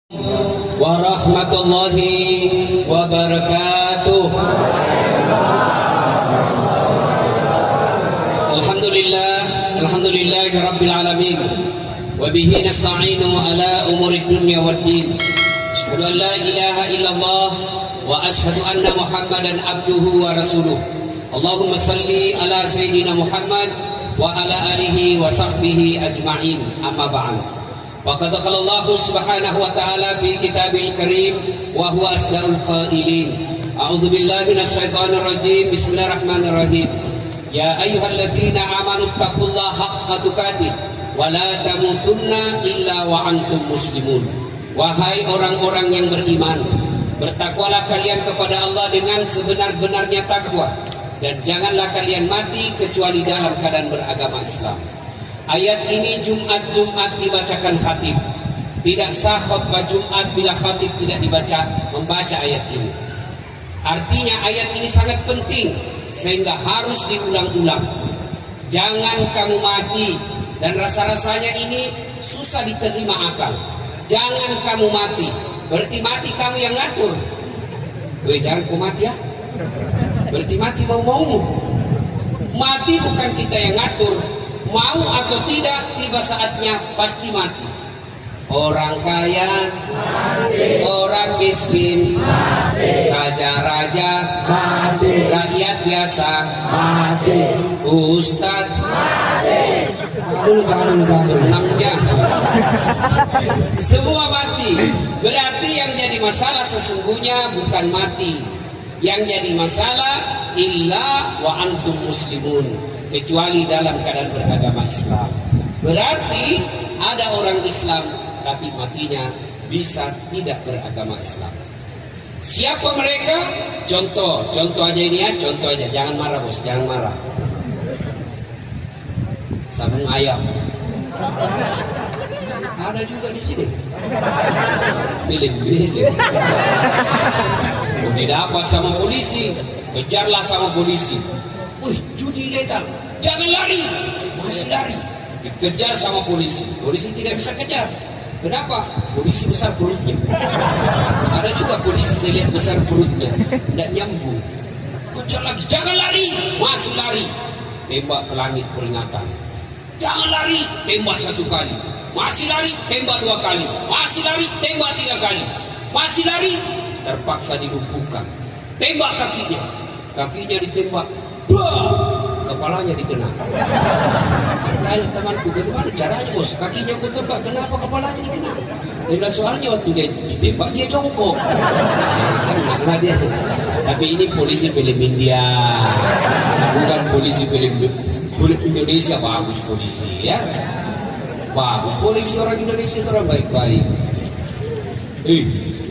warahmatullahi wabarakatuh. Alhamdulillahi rabbil alamin. Wa bihi nasta'inu ala umurid dunya waddin. Asyhadu an la ilaha illallah wa asyhadu anna Muhammadan abduhu wa rasuluh. Allahumma salli ala sayyidina Muhammad wa ala alihi wa sahbihi ajma'in. Amma ba'd. Waqad qala Allah subhanahu wa ta'ala fi kitabil karim wa huwa asdaqul qailin. A'udzu billahi minasyaitonir rajim. Bismillahirrahmanirrahim. Ya ayyuhalladzina amanu taqullaha haqqa tuqatih wa la tamutunna illa wa antum muslimun. Wahai orang-orang yang beriman, bertakwalah kalian kepada Allah dengan sebenar-benarnya takwa, dan janganlah kalian mati kecuali dalam keadaan beragama Islam. Ayat ini Jumat dibacakan khatib. Tidak sah khutbah Jumat bila khatib tidak membaca ayat ini. Artinya ayat ini sangat penting sehingga harus diulang-ulang. Jangan kamu mati, dan rasa-rasanya ini susah diterima akal. Jangan kamu mati, berarti mati kamu yang ngatur. Weh, jangan kau mati ya. Berarti mati mau-maumu. Mati bukan kita yang ngatur. Mau atau tidak, tiba saatnya pasti mati. Orang kaya mati, orang miskin mati, raja-raja mati, rakyat biasa mati, ustadz mati. Senangnya semua mati. Berarti yang jadi masalah sesungguhnya bukan mati. Yang jadi masalah illa wa antum muslimun, kecuali dalam keadaan beragama Islam. Berarti ada orang Islam tapi matinya bisa tidak beragama Islam. Siapa mereka? Contoh aja ini ya, contoh aja. Jangan marah bos, jangan marah. Sabung ayam ada juga di sini. Bilin-bilin. Didapat sama polisi, kejarlah sama polisi. Wih, judi ilegal, jangan lari. Masih lari, dikejar sama polisi. Polisi tidak bisa kejar. Kenapa? Polisi besar perutnya. Ada juga polisi saya lihat besar perutnya, tidak nyambung. Kejar lagi, jangan lari. Masih lari, tembak ke langit peringatan. Jangan lari, tembak 1 kali. Masih lari, tembak 2 kali. Masih lari, tembak 3 kali. Masih lari, terpaksa dilumpuhkan. Tembak kakinya ditembak. Kepalanya dikena. Saya tanya temanku, bagaimana caranya bos? Kakinya aku tembak, kenapa kepalanya dikena? Dia bilang soalnya waktu dia ditembak dia jongkok. Karena dia. Tapi ini polisi film India, bukan polisi film Indonesia. Bagus polisi ya, bagus polisi orang Indonesia, orang baik-baik.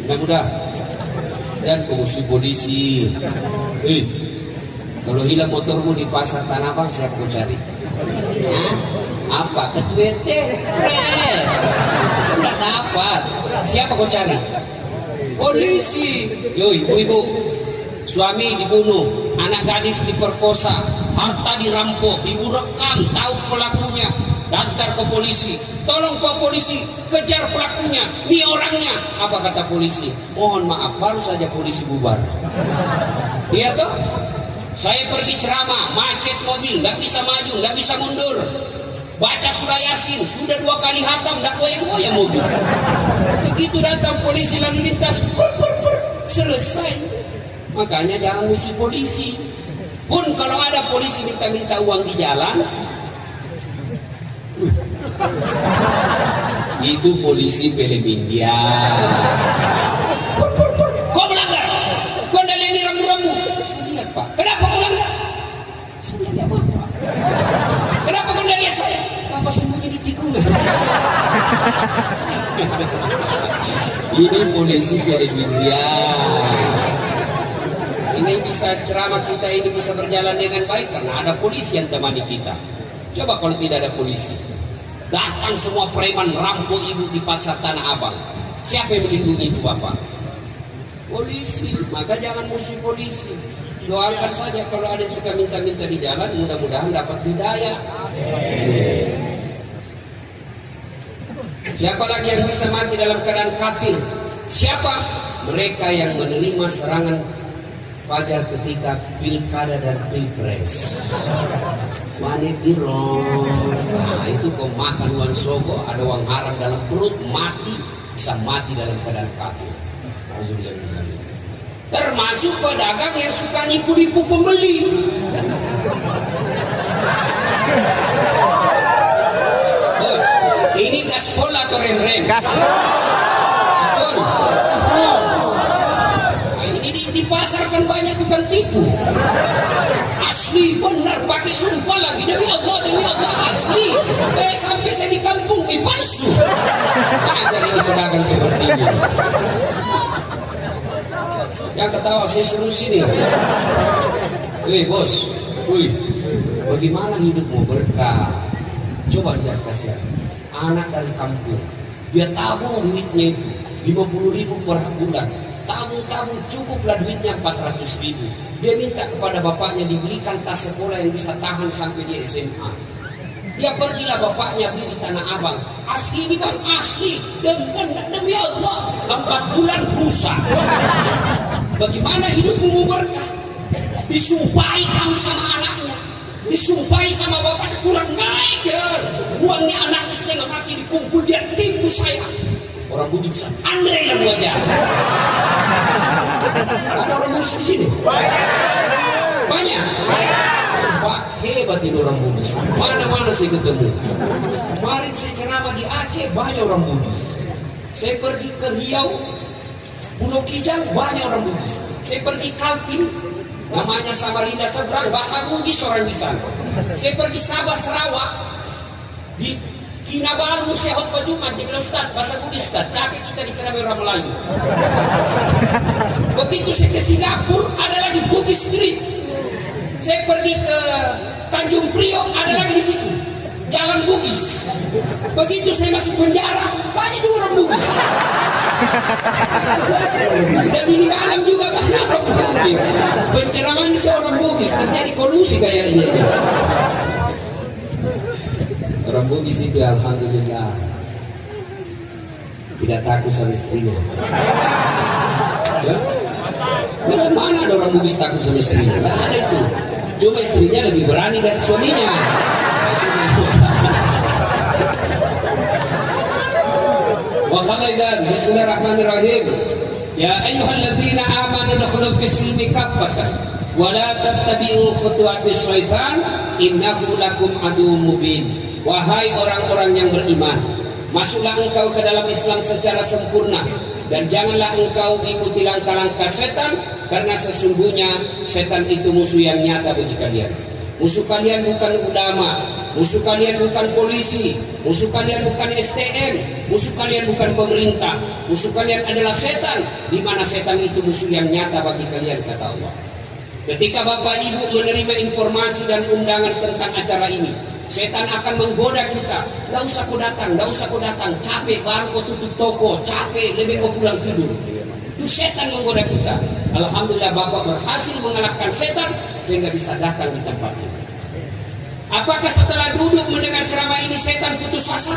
Mudah-mudah dan musuh polisi. Kalau hilang motormu di pasar Tanah Abang, siapa kau cari? Apa? Ketua RT? Tidak dapat. Siapa kau cari? Polisi. Yo, ibu-ibu, suami dibunuh, anak gadis diperkosa, harta dirampok, ibu rekam, tahu pelakunya, daftar ke polisi. Tolong Pak Polisi, kejar pelakunya, ini orangnya. Apa kata polisi? Mohon maaf, baru saja polisi bubar. Iya toh? Saya pergi ceramah, macet mobil, nggak bisa maju, nggak bisa mundur. Baca surah Yasin, sudah 2 kali hatam, nggak goyang-goyang mobil. Begitu datang polisi lalu lintas, selesai. Makanya jangan musuh polisi. Pun kalau ada polisi minta-minta uang di jalan, itu polisi film India. Kau melanggar, kau ini rambu-rambu. Saya lihat Pak, kenapa kau langgar? Saya lihat apa? Kenapa kau lihat saya? Apa sembunyi di tikungan? Ini polisi film India. Ini bisa ceramah kita ini bisa berjalan dengan baik karena ada polisi yang temani kita. Coba kalau tidak ada polisi, datang semua preman rampok ibu di pasar Tanah Abang. Siapa yang melindungi itu Bapak? Polisi. Maka jangan musuh polisi. Doakan saja kalau ada yang suka minta-minta di jalan, mudah-mudahan dapat hidayah. Siapa lagi yang bisa mati dalam keadaan kafir? Siapa? Mereka yang menerima serangan fajar ketika pilkada dan pilpres. Wanit irong. Nah, itu kau makan uang sogo, ada uang haram dalam perut, mati, bisa mati dalam keadaan kafir. Termasuk pedagang yang suka nipu-nipu pembeli. Bos, ini gaspol atau rem-rem? Gaspol. Betul. Gaspol. Nah, ini dipasarkan banyak bukan tipu. Asli benar, pakai sumpah lagi demi Allah asli. Sampai saya di kampung palsu. Ajar ini pedagang seperti ini. Yang ketawa saya suruh sini. Bos, bagaimana hidupmu berkah? Coba lihat kasihan. Anak dari kampung, dia tabung duitnya itu 50.000 per bulan. Tabung cukuplah duitnya 400.000. Dia minta kepada bapaknya dibelikan tas sekolah yang bisa tahan sampai dia SMA. Dia pergilah bapaknya beli di Tanah Abang. Asli ini bang, asli. Demi Allah, 4 bulan rusak. Bagaimana hidupmu berkah? Disumpahi kamu sama anaknya, disumpahi sama bapaknya, kurang naik ya. Uangnya anakku setengah mati dikumpul, dia tipu saya. Orang budi bisa Andre dalam wajah. Ada orang budi di sini? Banyak. Pak, hebat ini orang Budis. Mana-mana saya ketemu. Kemarin saya ceramah di Aceh, banyak orang Budis. Saya pergi ke Riau, Pulau Kijang, banyak orang Budis. Saya pergi Kaltim, namanya Samarinda seberang, bahasa Budis orang di sana. Saya pergi Sabah Sarawak, di Kinabalu saya khutbah Jumat, dia bilang Ustaz, bahasa Budis Ustaz, capek kita diceramai orang Melayu. Begitu saya ke Singapura, ada lagi Bugis Street. Saya pergi ke Tanjung Priok, ada lagi di situ Jalan Bugis. Begitu saya masuk penjara, banyak juga orang Bugis. Dan ini malam juga banyak orang Bugis. Penceraman seorang Bugis, terjadi kolusi kayak ini. Orang Bugis itu alhamdulillah tidak takut sama istrinya. Ya? Mana ada orang Bugis takut sama istrinya? Tidak ada itu. Cuma istrinya lebih berani dari suaminya. Wa khalaidan bismillahirrahmanirrahim. Ya ayyuhalladzina amanu dukhulu fis-silmi kaffatan wa la tattabi'u khutuwatis syaitan innahu lakum aduwwum mubin. Wahai orang-orang yang beriman, masuklah engkau ke dalam Islam secara sempurna dan janganlah engkau ikuti langkah-langkah setan, karena sesungguhnya setan itu musuh yang nyata bagi kalian. Musuh kalian bukan ulama, musuh kalian bukan polisi, musuh kalian bukan STM, musuh kalian bukan pemerintah, musuh kalian adalah setan, di mana setan itu musuh yang nyata bagi kalian, kata Allah. Ketika Bapak Ibu menerima informasi dan undangan tentang acara ini, setan akan menggoda kita. Nggak usah kau datang, capek baru kau tutup toko, capek lebih kau pulang tidur. Itu setan menggoda kita. Alhamdulillah Bapak berhasil mengalahkan setan sehingga bisa datang di tempat ini. Apakah setelah duduk mendengar ceramah ini setan putus asa?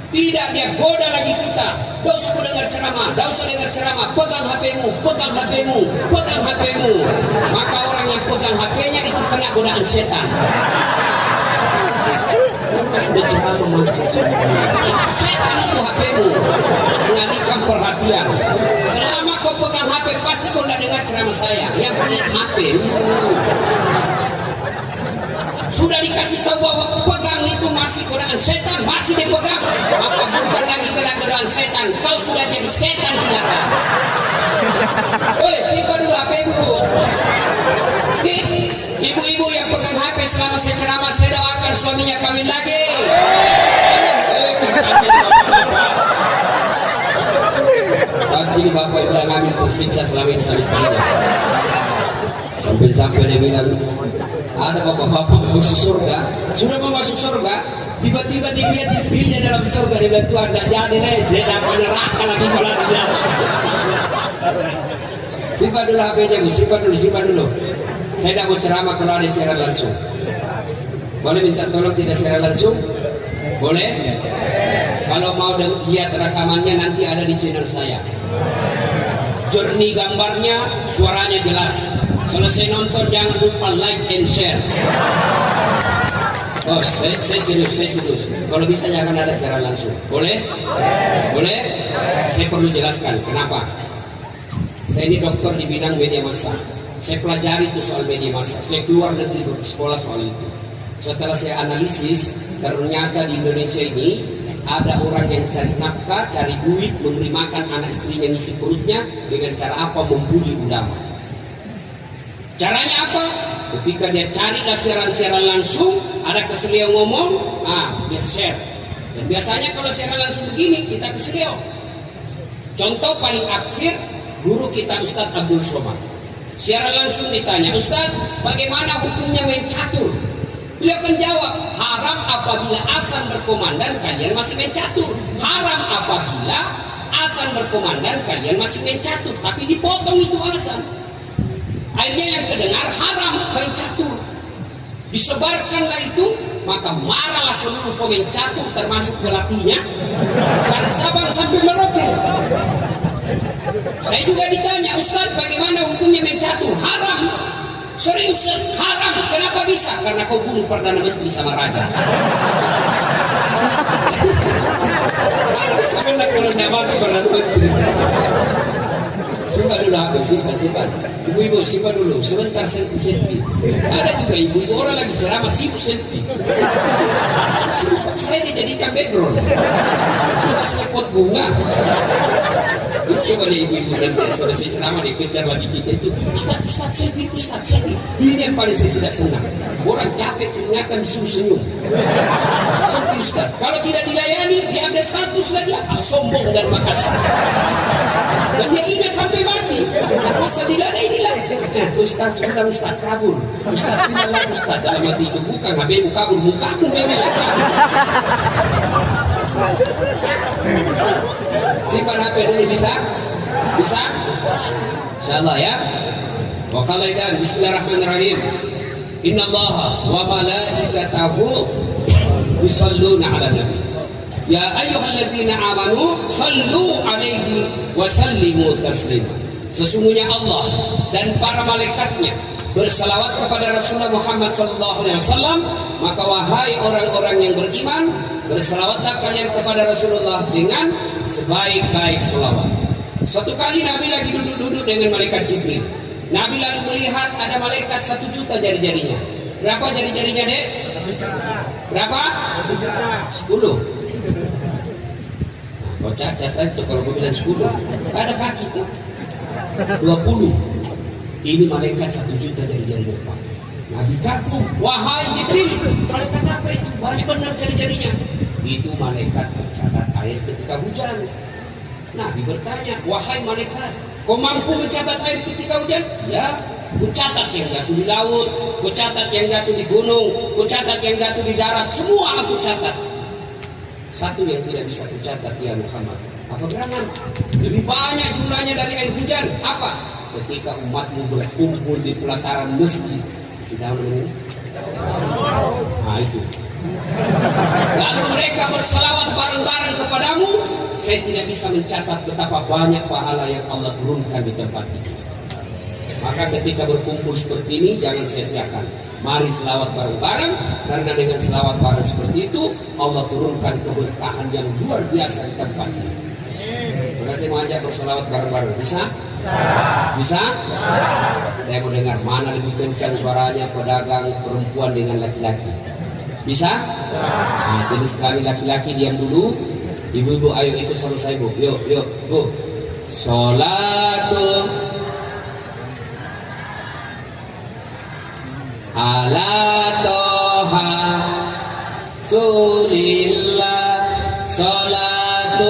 Tidak, dia goda lagi kita. Tidak usah kau dengar ceramah, pegang HP-mu. Maka orang yang pegang HP-nya itu kena godaan setan. Sudah ceramah masih setan itu HP-mu, mengalihkan perhatian. Selama kau pegang HP pasti kau tidak dengar ceramah saya. Yang pegang HP sudah dikasih tahu bahwa pegang itu masih godaan setan, masih dipegang, maka bukan lagi kena godaan setan, kau sudah jadi setan, silakan. Simpan dulu HP dulu. Ibu-ibu yang pegang HP selama saya ceramah, saya doakan suaminya kawin lagi. Pasti ini bapak ibu yang ngambil tersiksa selama ini sama istrinya. Sampai dia bilang, ada bapak-bapak masuk surga, sudah mau masuk surga, tiba-tiba dilihat istrinya dalam surga, dia bilang Tuhan tidak jadi deh, dia dapat neraka lagi kalau dia. Simpan dulu HP-nya, simpan dulu. Saya tidak mau ceramah kalau ada siaran langsung. Boleh minta tolong tidak siaran langsung? Boleh? Kalau mau lihat rekamannya nanti ada di channel saya. Jernih gambarnya, suaranya jelas. Selesai nonton jangan lupa like and share. Oh, saya serius. Kalau bisa jangan ada secara langsung. Boleh? Boleh? Saya perlu jelaskan kenapa. Saya ini dokter di bidang media massa. Saya pelajari itu soal media massa. Saya keluar negeri bersekolah soal itu. Setelah saya analisis, ternyata di Indonesia ini ada orang yang cari nafkah, cari duit, memberi makan anak istrinya, ngisi perutnya dengan cara apa? Membuli ulama. Caranya apa? Ketika dia carilah siaran-siaran langsung, ada keseliau ngomong, dia share. Dan biasanya kalau siaran langsung begini, kita keseliau. Contoh paling akhir, guru kita Ustadz Abdul Somad. Siaran langsung ditanya, Ustadz, bagaimana hukumnya main catur? Beliau akan jawab, haram apabila azan berkumandang kalian masih main catur. Haram apabila azan berkumandang kalian masih main catur. Tapi dipotong itu azan. Akhirnya yang kedengar haram main catur. Disebarkanlah itu, maka marahlah seluruh pemain catur termasuk pelatihnya. Dari Sabang sampai Merauke. Saya juga ditanya, Ustadz bagaimana hukumnya main catur? Haram. Serius, haram. Kenapa bisa? Karena kau bunuh Perdana Menteri sama Raja. Mana bisa benar kalau tidak mati Perdana Menteri? Simpan dulu HP, simpan. Ibu-ibu, simpan dulu. Sebentar selfie. Ada juga ibu-ibu orang lagi ceramah sibuk selfie. Saya dijadikan background. Kita pot bunga. Coba deh ibu-ibu dan selesai ceramah dikejar lagi kita itu, Ustaz selfie. Ini yang paling saya tidak senang. Orang capek kelihatan disuruh senyum. Selfie Ustaz. Kalau tidak dilayani, dia ada status lagi sombong dan makasih. Dan dia ingat sampai mati. Masa dilayani. Ustaz kabur. Ustaz bilang Ustaz dalam hati itu bukan HBmu kabur, mukamu memang kabur. Simpan HP dulu bisa? Bisa? Insyaallah ya. Wa qala idzan bismillahirrahmanirrahim. Innallaha wa malaikatahu yusholluna 'alan nabi. Ya ayyuhalladzina amanu shallu 'alaihi wa sallimu taslima. Sesungguhnya Allah dan para malaikatnya bersalawat kepada Rasulullah Muhammad SAW. Maka wahai orang-orang yang beriman, bersalawatlah kalian kepada Rasulullah dengan sebaik-baik salawat. Suatu kali Nabi lagi duduk-duduk dengan malaikat Jibril. Nabi lalu melihat ada malaikat 1 juta jari-jarinya. Berapa jari-jarinya, Dek? Berapa? 10. Kau cacat itu kalau kau bilang 10. Ada kaki tuh 20. Ini malaikat 1 juta jari-jarinya, Pak. Nabi kagum, wahai Jibril, malaikat apa itu? Banyak benar jari-jarinya. Itu malaikat mencatat air ketika hujan. Nabi bertanya, wahai malaikat, kau mampu mencatat air ketika hujan? Ya, ku catat yang jatuh di laut, ku catat yang jatuh di gunung, ku catat yang jatuh di darat, semua aku catat. Satu yang tidak bisa ku catat, ya Muhammad. Apa gerangan? Lebih banyak jumlahnya dari air hujan. Apa? Ketika umatmu berkumpul di pelataran masjid. Sudah namanya? Nah itu. Lalu mereka berselawat bareng-bareng kepadamu. Saya tidak bisa mencatat betapa banyak pahala yang Allah turunkan di tempat itu. Maka ketika berkumpul seperti ini jangan sia-siakan. Mari selawat bareng-bareng, karena dengan selawat bareng seperti itu Allah turunkan keberkahan yang luar biasa di tempat ini. Maka saya mau ajak berselawat bareng-bareng. Bisa? Bisa? Saya mau dengar mana lebih kencang suaranya pedagang perempuan dengan laki-laki. Bisa? Nah, jenis kelamin laki-laki diam dulu. Ibu-ibu ayo ikut sama saya, Bu. Yuk Bu. Sholatu ala toha sulillah sholatullah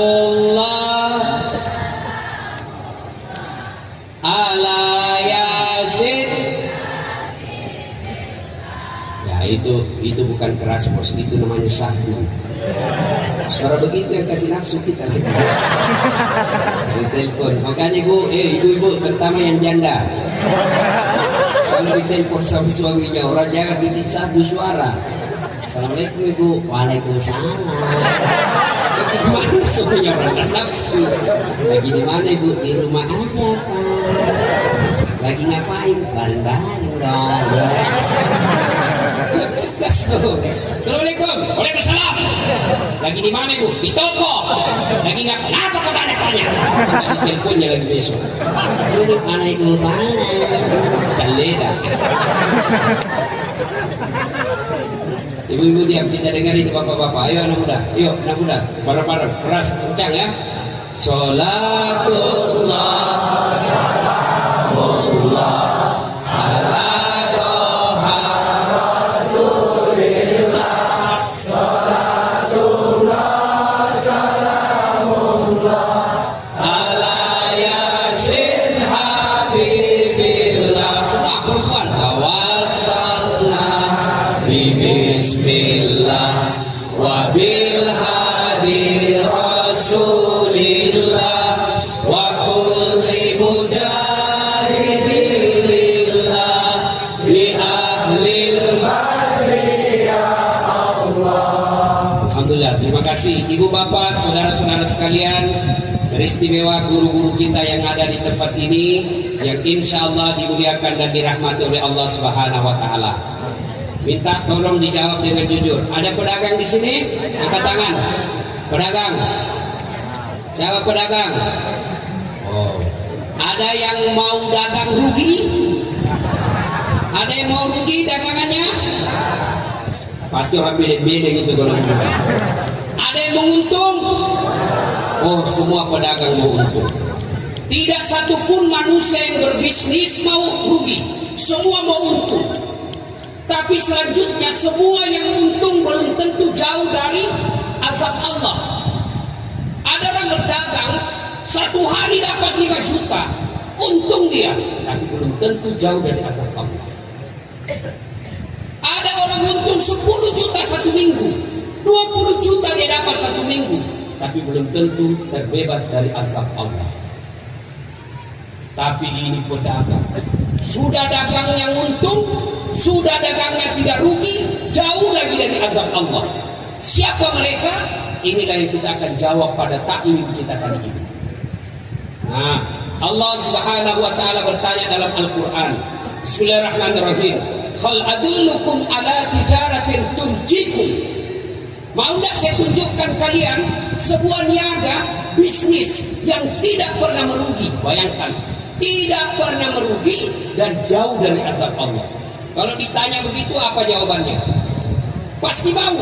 ala yasin. Ya itu bukan keras bos, itu namanya syahdu. Suara begitu yang kasih nafsu kita lagi. Di telepon. Makanya Bu, ibu-ibu terutama yang janda. Kalau di telepon sama suaminya orang jangan bikin satu suara. Assalamualaikum Ibu. Waalaikumsalam. Gimana semuanya orang nafsu? Lagi di mana ibu? Di rumah aja pak. Lagi ngapain? Bareng-bareng dong. Tegas tuh. Assalamualaikum. Waalaikumsalam. Lagi di mana ibu? Di toko. Lagi nggak? Kenapa kau tanya-tanya? Teleponnya lagi besok. Waalaikumsalam. Caleda. Ibu-ibu diam, kita dengarin bapak-bapak. Ayo anak muda, yuk anak muda, bareng-bareng, keras, kencang ya. Sholatullah, salamullah, ala doha Rasulillah. Sholatullah, salamullah, ala yasin habibillah. Semua perempuan, tawassalna bismillah wa bil hadi rasulillah wa kulli mujahidillah bi ahlil badri ya Allah. Alhamdulillah, terima kasih ibu bapak saudara-saudara sekalian, beristimewa guru-guru kita yang ada di tempat ini yang insya Allah dimuliakan dan dirahmati oleh Allah Subhanahu wa taala. Minta tolong dijawab dengan jujur. Ada pedagang di sini? Angkat tangan. Pedagang. Siapa pedagang? Oh. Ada yang mau dagang rugi? Ada yang mau rugi dagangannya? Pasti orang beda-beda gitu kalau gitu. Ada yang mau untung? Oh, semua pedagang mau untung. Tidak satupun manusia yang berbisnis mau rugi. Semua mau untung. Tapi selanjutnya semua yang untung belum tentu jauh dari azab Allah. Ada orang berdagang satu hari dapat 5 juta, untung dia, tapi belum tentu jauh dari azab Allah. Ada orang untung 10 juta satu minggu, 20 juta dia dapat satu minggu, tapi belum tentu terbebas dari azab Allah. Tapi ini pedagang, sudah dagangnya untung, sudah dagangnya tidak rugi, jauh lagi dari azab Allah. Siapa mereka? Inilah yang kita akan jawab pada taklim kita kali ini. Nah, Allah Subhanahu wa taala bertanya dalam Al-Qur'an. Bismillahirrahmanirrahim. Hal adullukum ala tijaratin tunjikum. Mau tidak saya tunjukkan kalian sebuah niaga bisnis yang tidak pernah merugi. Bayangkan, tidak pernah merugi dan jauh dari azab Allah. Kalau ditanya begitu apa jawabannya? Pasti mau.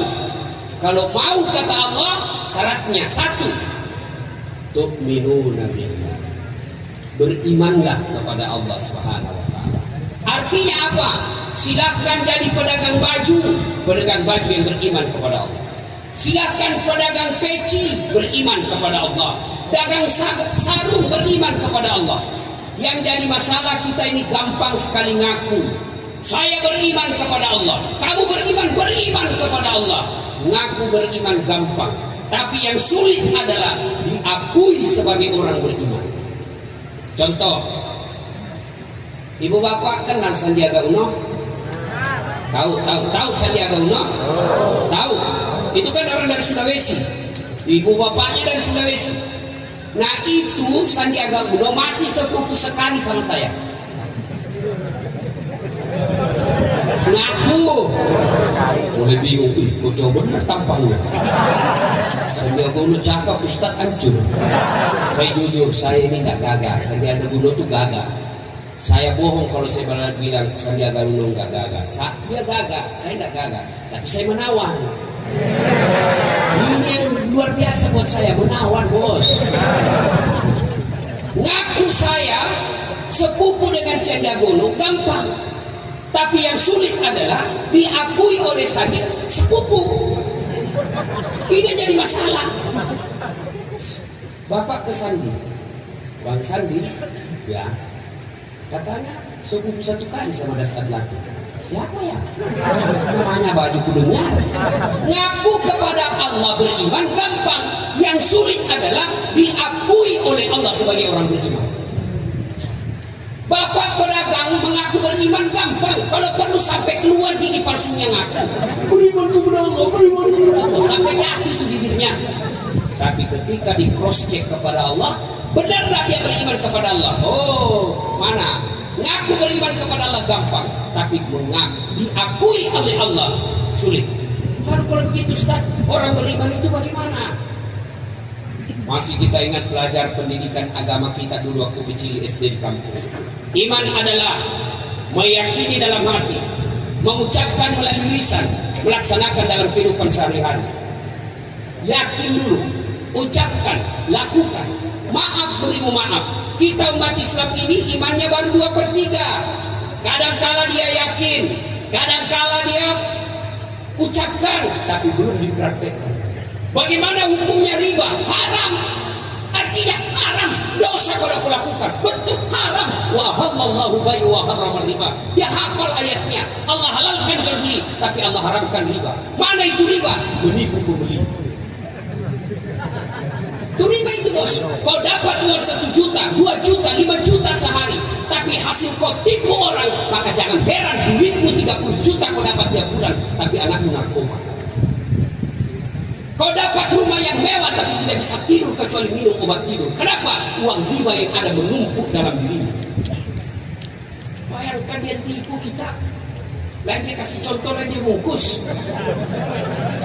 Kalau mau kata Allah, syaratnya 1, tu'minuna billah. Berimanlah kepada Allah Subhanahu wa taala. Artinya apa? Silakan jadi pedagang baju yang beriman kepada Allah. Silakan pedagang peci beriman kepada Allah. Dagang sarung beriman kepada Allah. Yang jadi masalah kita ini gampang sekali ngaku. Saya beriman kepada Allah. Kamu beriman kepada Allah. Ngaku beriman gampang. Tapi yang sulit adalah diakui sebagai orang beriman. Contoh, ibu bapak kenal Sandiaga Uno? Tahu Sandiaga Uno? Tahu. Itu kan orang dari Sulawesi. Ibu bapaknya dari Sulawesi. Nah itu Sandiaga Uno masih sepupu sekali sama saya. Ngaku. Mulai bingung, kok jauh benar tampangnya. Sandiaga Uno cakap, Ustadz hancur. Saya jujur, saya ini nggak gagah. Sandiaga Uno tuh gagah. Saya bohong kalau saya bilang Sandiaga Uno nggak gagah. Dia gagah, saya nggak gagah. Tapi saya menawan. Ini yang luar biasa buat saya, menawan bos. Ngaku saya sepupu dengan Sandiaga Uno gampang. Tapi yang sulit adalah diakui oleh Sandi sepupu. Ini jadi masalah. Bapak ke Sandi, Bang Sandi, ya, katanya sepupu satu kali sama Dasar Lati. Siapa ya? Namanya baju kudengar. Ngaku kepada Allah beriman gampang. Yang sulit adalah diakui oleh Allah sebagai orang beriman. Bapak pedagang mengaku beriman gampang. Kalau perlu sampai keluar gigi palsunya ngaku. Beriman kepada Allah, beriman kepada Allah. Sampai jatuh itu bibirnya. Tapi ketika di cross check kepada Allah, benar tak dia beriman kepada Allah? Oh, mana? Ngaku beriman kepada Allah gampang, tapi diakui oleh Allah sulit. Lalu kalau begitu Ustaz, orang beriman itu bagaimana? Masih kita ingat pelajar pendidikan agama kita dulu waktu kecil SD di kampung. Iman adalah meyakini dalam hati, mengucapkan melalui lisan, melaksanakan dalam kehidupan sehari-hari. Yakin dulu, ucapkan, lakukan. Maaf beribu maaf. Kita umat Islam ini imannya baru 2/3. Kadangkala dia yakin, kadangkala dia ucapkan, tapi belum dipraktekkan. Bagaimana hukumnya riba? Haram. Artinya haram, dosa kalau aku lakukan. Betul haram. Wa halallahu bai'a wa harrama riba. Dia hafal ayatnya. Allah halalkan jual beli, tapi Allah haramkan riba. Mana itu riba? Menipu pembeli. Itu riba itu bos. Kau dapat uang 1 juta, 2 juta, 5 juta sehari, tapi hasil kau tipu orang, maka jangan heran duitmu 30 juta kau dapat tiap bulan, tapi anakmu narkoba. Kau dapat rumah yang mewah tapi tidak bisa tidur kecuali minum obat tidur. Kenapa? Uang riba yang ada menumpuk dalam dirimu. Bayangkan dia tipu kita. Lain dia kasih contoh, lain dia bungkus.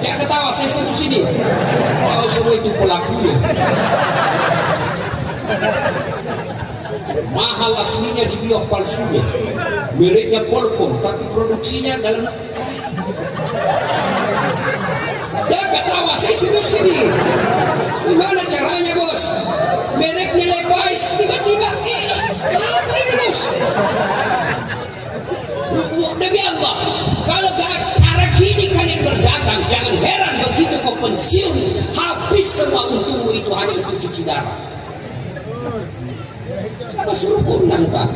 Dia ketawa, saya sebut sini. Kalau semua itu pelakunya. Mahal aslinya di biok palsunya. Mereknya Polkom, tapi produksinya dalam. Dia ketawa, saya sebut sini. Gimana caranya bos? Mereknya Levi's, tiba-tiba apa ini bos? Demi Allah, kalau cara gini kalian berdagang, jangan heran begitu kau pensiun, habis semua untungmu itu hanya untuk cuci darah. Siapa suruh undang Pak?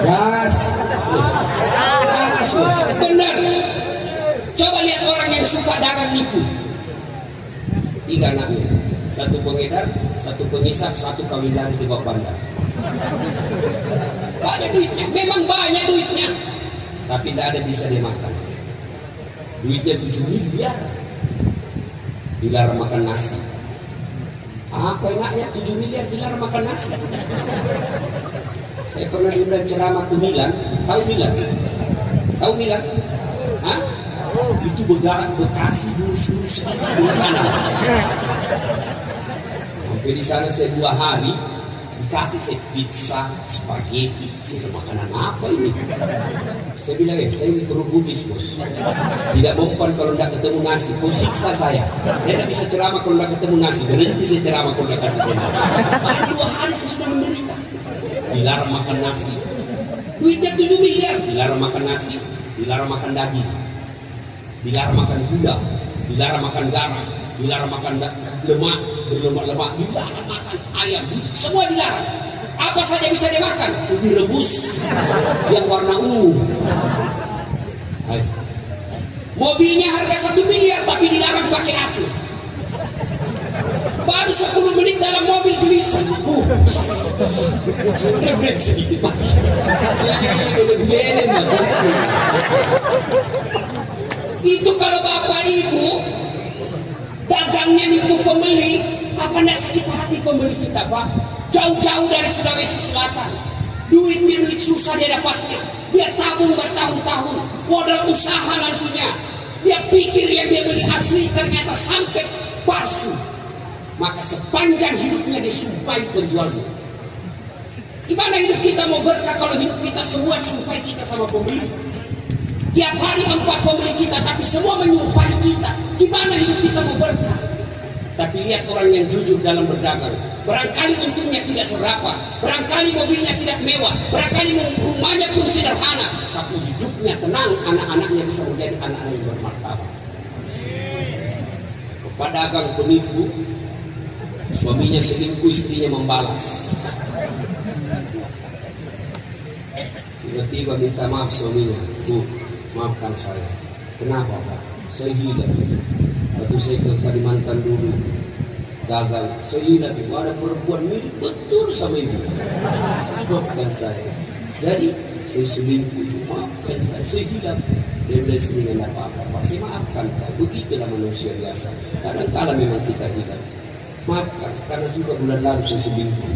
Gas. Benar. Coba lihat orang yang suka dagang nipu. 3 anaknya, 1 pengedar, 1 pengisap, 1 kawin lari di bawah bandar. Banyak duitnya, memang banyak duitnya, tapi tidak ada bisa dia makan. Duitnya 7 miliar, dilarang makan nasi. Apa enaknya 7 miliar dilarang makan nasi? Saya pernah diundang ceramah ke Milan. Tahu Milan? Tahu Milan? Hah? Itu Bekasi lurus-lurus di kanan. Sampai di sana saya 2 hari. Dikasih saya pizza, spaghetti, saya makanan apa ini? Saya bilang saya ini perlu Buddhis bos. Tidak mempan kalau tidak ketemu nasi, kau siksa saya. Saya tidak bisa ceramah kalau tidak ketemu nasi. Berhenti saya ceramah kalau tidak kasih saya nasi. Baru 2 hari saya sudah menderita. Dilarang makan nasi. Duitnya 7 miliar. Dilarang makan nasi, dilarang makan daging, dilarang makan gula, dilarang makan garam, dilarang makan lemak, berlemak-lemak, dilarang makan ayam, semua dilarang. Apa saja bisa dimakan? Ubi rebus yang warna ungu. Mobilnya harga 1 miliar tapi dilarang pakai AC. Baru 10 menit dalam mobil gelisah. Break sedikit lagi. Itu kalau bapak ibu dagangnya nipu pembeli, apa tidak sakit hati pembeli kita Pak? Jauh-jauh dari Sulawesi Selatan, duitnya duit susah dia dapatnya, dia tabung bertahun-tahun, modal usaha nantinya, dia pikir yang dia beli asli ternyata sampai palsu, maka sepanjang hidupnya disumpahi penjualnya. Gimana hidup kita mau berkah kalau hidup kita semua sumpahi kita sama pembeli? Tiap hari 4 pembeli kita, tapi semua menyumpahi kita. Gimana hidup kita mau berkah? Tapi lihat orang yang jujur dalam berdagang. Barangkali untungnya tidak seberapa, barangkali mobilnya tidak mewah, barangkali rumahnya pun sederhana, tapi hidupnya tenang, anak-anaknya bisa menjadi anak-anak yang bermartabat. Pedagang penipu, suaminya selingkuh, istrinya membalas. Tiba-tiba minta maaf suaminya, Bu, maafkan saya. Kenapa Pak? Saya gila. Waktu saya ke Kalimantan dulu dagang, saya gila. Ada perempuan mirip betul sama ibu. Maafkan saya. Jadi saya selingkuh, maafkan saya. Saya gila. Dia bilang sering nggak apa-apa, saya maafkan Pak. Begitulah manusia biasa. Kadang-kala memang kita tidak maafkan karena sudah bulan lalu saya selingkuh.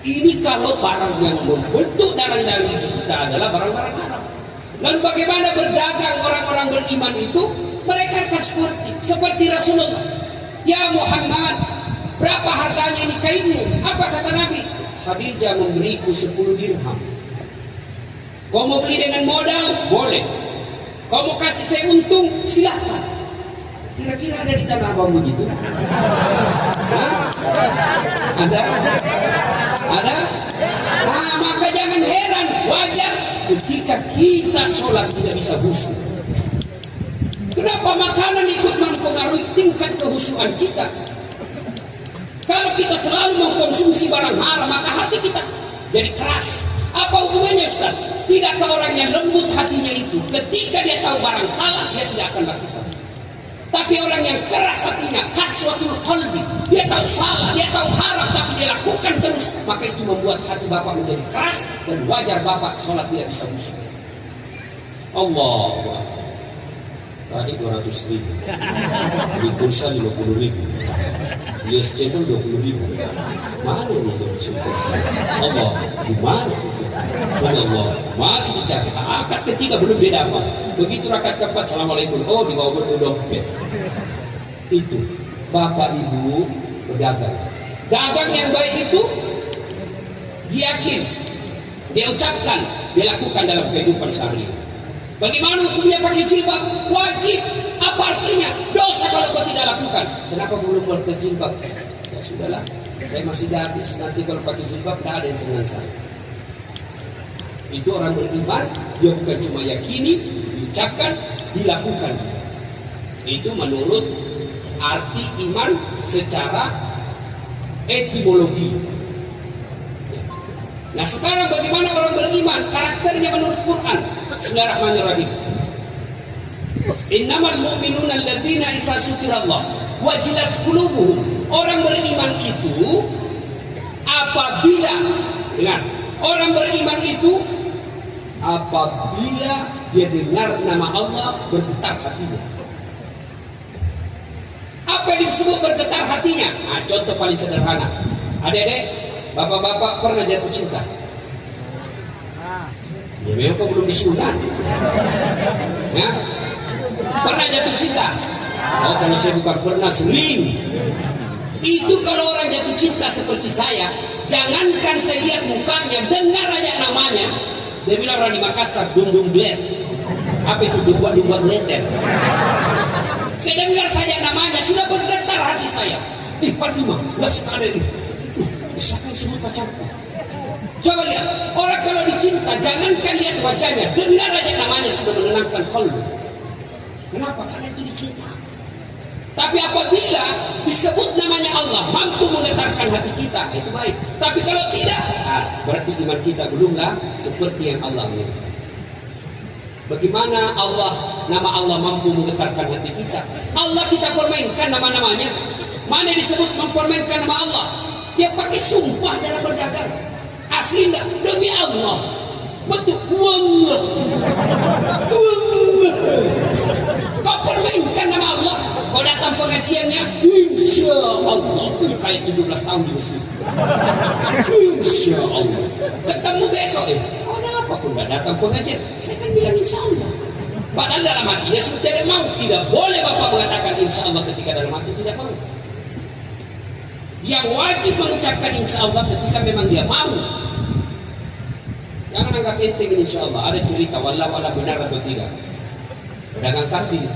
Ini kalau barang yang membentuk dalam diri kita adalah barang-barang haram. Lalu bagaimana berdagang orang-orang beriman itu? Mereka akan seperti Rasulullah. Ya Muhammad, berapa harganya ini kainmu? Apa kata Nabi? Khadijah memberiku 10 dirham. Kau mau beli dengan modal? Boleh. Kau mau kasih saya untung? Silahkan. Kira-kira ada di tanah abang begitu? Ada? Ada? Nah, maka jangan heran, wajar ketika kita sholat tidak bisa khusyuk. Kenapa makanan ikut mempengaruhi tingkat kehusyukan kita? Kalau kita selalu mengkonsumsi barang haram, maka hati kita jadi keras. Apa hubungannya Ustaz? Tidakkah orang yang lembut hatinya itu ketika dia tahu barang salah, dia tidak akan lakukan. Tapi orang yang keras hatinya, kaswatul qalbi, dia tahu salah, dia tahu haram, tapi dia lakukan terus, maka itu membuat hati bapak menjadi keras, dan wajar bapak sholat tidak bisa khusyuk. Allah. Tadi 200.000, di kursa 50.000, di SCP 20.000. Mana ini 20.000? Allah, di mana sih? Allah, masih dicari. Akad ketiga belum beda apa. Begitu rakaat keempat, assalamualaikum. Oh, di bawah dompet. Itu bapak ibu berdagang. Dagang yang baik itu diyakin, dia ucapkan, dia lakukan dalam kehidupan sehari. Bagaimana hukumnya pakai jilbab? Wajib. Apa artinya? Dosa kalau kau tidak lakukan. Kenapa belum pakai jilbab? Ya sudahlah, saya masih gadis. Nanti kalau pakai jilbab tidak ada yang senang saya. Itu orang beriman. Dia bukan cuma yakini, diucapkan, dilakukan. Itu menurut arti iman secara etimologi. Nah sekarang bagaimana orang beriman? Karakternya menurut Quran. Bismillahirrahmanirrahim. Innamal mu'minuna alladzina idza dzukirallah wajilat qulubuhum. Orang beriman itu apabila, dengar, orang beriman itu apabila dia dengar nama Allah bergetar hatinya. Apa yang disebut bergetar hatinya? Nah, contoh paling sederhana. Adik-adik, bapak-bapak pernah jatuh cinta? Ya memang kok belum disunat. Ya? Pernah jatuh cinta? Oh, kalau saya bukan pernah, sering. Itu kalau orang jatuh cinta seperti saya, jangankan saya lihat mukanya, dengar aja namanya. Dia bilang orang di Makassar, dung-dung bled. Apa itu dumba-dumba bleter? Saya dengar saja namanya, sudah bergetar hati saya. Fatimah, nggak suka ada ini. Siapa yang sebut pacarku? Coba lihat, orang kalau dicinta, jangankan lihat wajahnya, dengar aja namanya sudah menenangkan kalbu. Kenapa? Karena itu dicinta. Tapi apabila disebut namanya Allah, mampu menggetarkan hati kita, itu baik. Tapi kalau tidak, berarti iman kita belumlah seperti yang Allah inginkan. Bagaimana nama Allah mampu menggetarkan hati kita? Allah kita permainkan nama-namanya. Mana disebut mempermainkan nama Allah? Dia pakai sumpah dalam berdagang. Asli enggak? Demi Allah. Betul. Wallah. Kau permainkan nama Allah. Kau datang pengajiannya, insya Allah. Kayak 17 tahun di Mesir. Insya Allah. Ketemu besok ya. Kenapa kau tidak datang pengajian? Saya kan bilang insya Allah. Padahal dalam hatinya sudah tidak mau. Tidak boleh bapak mengatakan insya Allah ketika dalam hati tidak mau. Yang wajib mengucapkan insya Allah ketika memang dia mau. Jangan anggap enteng insya Allah. Ada cerita wallahu a'lam benar atau tidak. Pedagang kambing.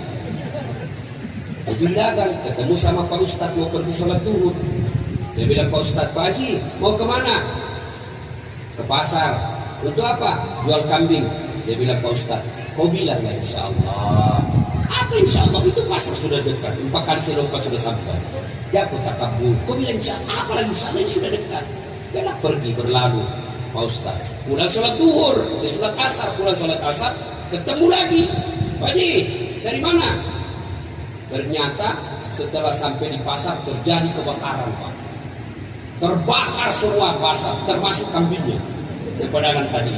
Dia dagang, ketemu sama Pak Ustadz mau pergi sholat duhur. Dia bilang, Pak Ustadz, Pak Haji mau kemana? Ke pasar. Untuk apa? Jual kambing. Dia bilang, Pak Ustadz, kau bilang ya insya Allah. Apa insya Allah? Itu pasar sudah dekat. 4 kali saya lompat sudah sampai. Ya aku tak kabur. Kau bilang insya Allah. Apa lagi insya Allah ini sudah dekat. Dia pergi berlalu. Pak Ustadz pulang sholat duhur, dia sholat asar, pulang sholat asar, ketemu lagi. Pak Haji, dari mana? Ternyata setelah sampai di pasar terjadi kebakaran, Pak. Terbakar semua pasar, termasuk kambingnya yang pedagang tadi.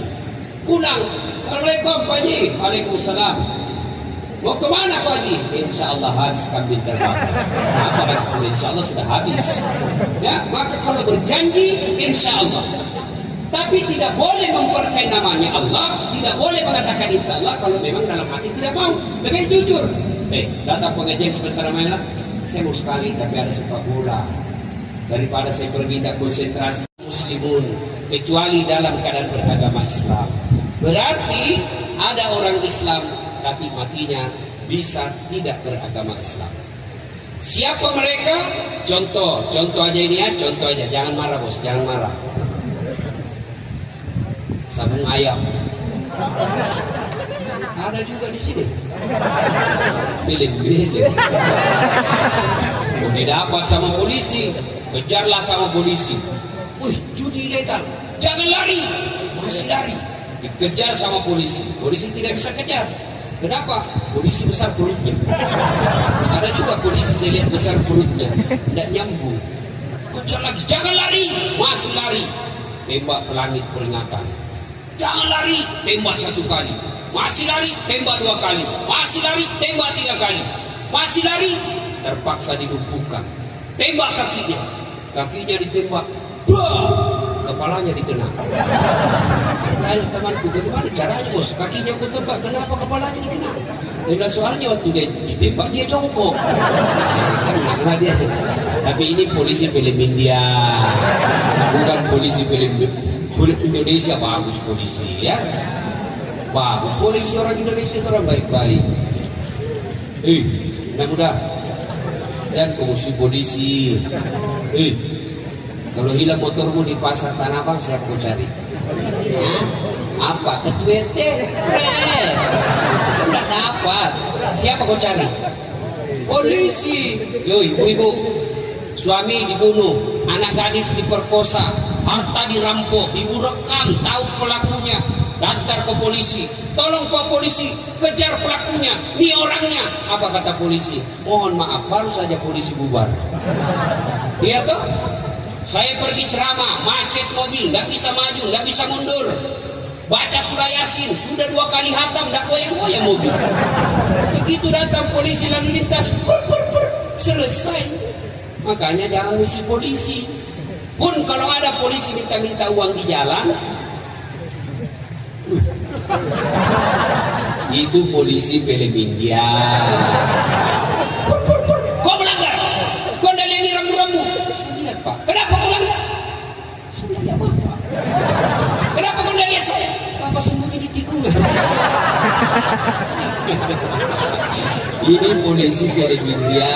Pulang, Assalamualaikum Pak Haji. Waalaikumsalam. Mau kemana Pak Haji? Insya Allah habis kambing terbakar. Apalagi insya Allah sudah habis. Ya, maka kalau berjanji insya Allah. Tapi tidak boleh memperkai namanya Allah, tidak boleh mengatakan insya Allah kalau memang dalam hati tidak mau. Lebih jujur. Datang pengajian sebentar mainlah. Saya mau sekali tapi ada sepak bola. Daripada saya pergi tak konsentrasi muslimun kecuali dalam keadaan beragama Islam. Berarti ada orang Islam tapi matinya bisa tidak beragama Islam. Siapa mereka? Contoh aja ini ya, contoh aja. Jangan marah bos, jangan marah. Sabung ayam. Ada juga di sini. Pilih-pilih. Udah dapat sama polisi, kejarlah sama polisi. Wih, judi ilegal. Jangan lari. Masih lari. Dikejar sama polisi. Polisi tidak bisa kejar. Kenapa? Polisi besar perutnya. Ada juga polisi saya lihat besar perutnya, tidak nyambung. Kejar lagi. Jangan lari. Masih lari. Tembak ke langit peringatan. Jangan lari, tembak 1 kali. Masih lari, tembak 2 kali. Masih lari, tembak 3 kali. Masih lari, terpaksa dilumpuhkan. Tembak kakinya. Kakinya ditembak. Bah! Kepalanya dikena. Saya tanya temanku, bagaimana caranya bos? Kakinya aku tembak, kenapa kepalanya dikena? Dan soalnya waktu dia ditembak, dia jongkok. Kena dia. Tapi ini polisi film India. Bukan polisi film Indonesia. Bagus polisi ya, bagus polisi. Orang Indonesia itu orang baik-baik. Mudah-mudah dan komisi polisi. Kalau hilang motormu di pasar Tanah Abang, saya mau cari. Apa? Ketua RT? Tidak dapat. Siapa kau cari? Polisi. Yo, ibu-ibu, suami dibunuh, anak gadis diperkosa, harta dirampok, ibu rekam, tahu pelakunya, daftar ke polisi. Tolong Pak Polisi, kejar pelakunya, ini orangnya. Apa kata polisi? Mohon maaf, baru saja polisi bubar. Iya toh? Saya pergi ceramah, macet mobil, nggak bisa maju, nggak bisa mundur. Baca surah Yasin, sudah 2 kali hatam, nggak goyang-goyang mobil. Begitu datang polisi lalu lintas, selesai. Makanya jangan musuh polisi. Pun kalau ada polisi minta-minta uang di jalan, itu polisi film India. Kau melanggar, kau ini rambu-rambu. Saya lihat Pak, kenapa kau langgar? Saya lihat Bapak. Kenapa kau lihat saya? Bapak sembunyi di tikungan. Ini polisi film India.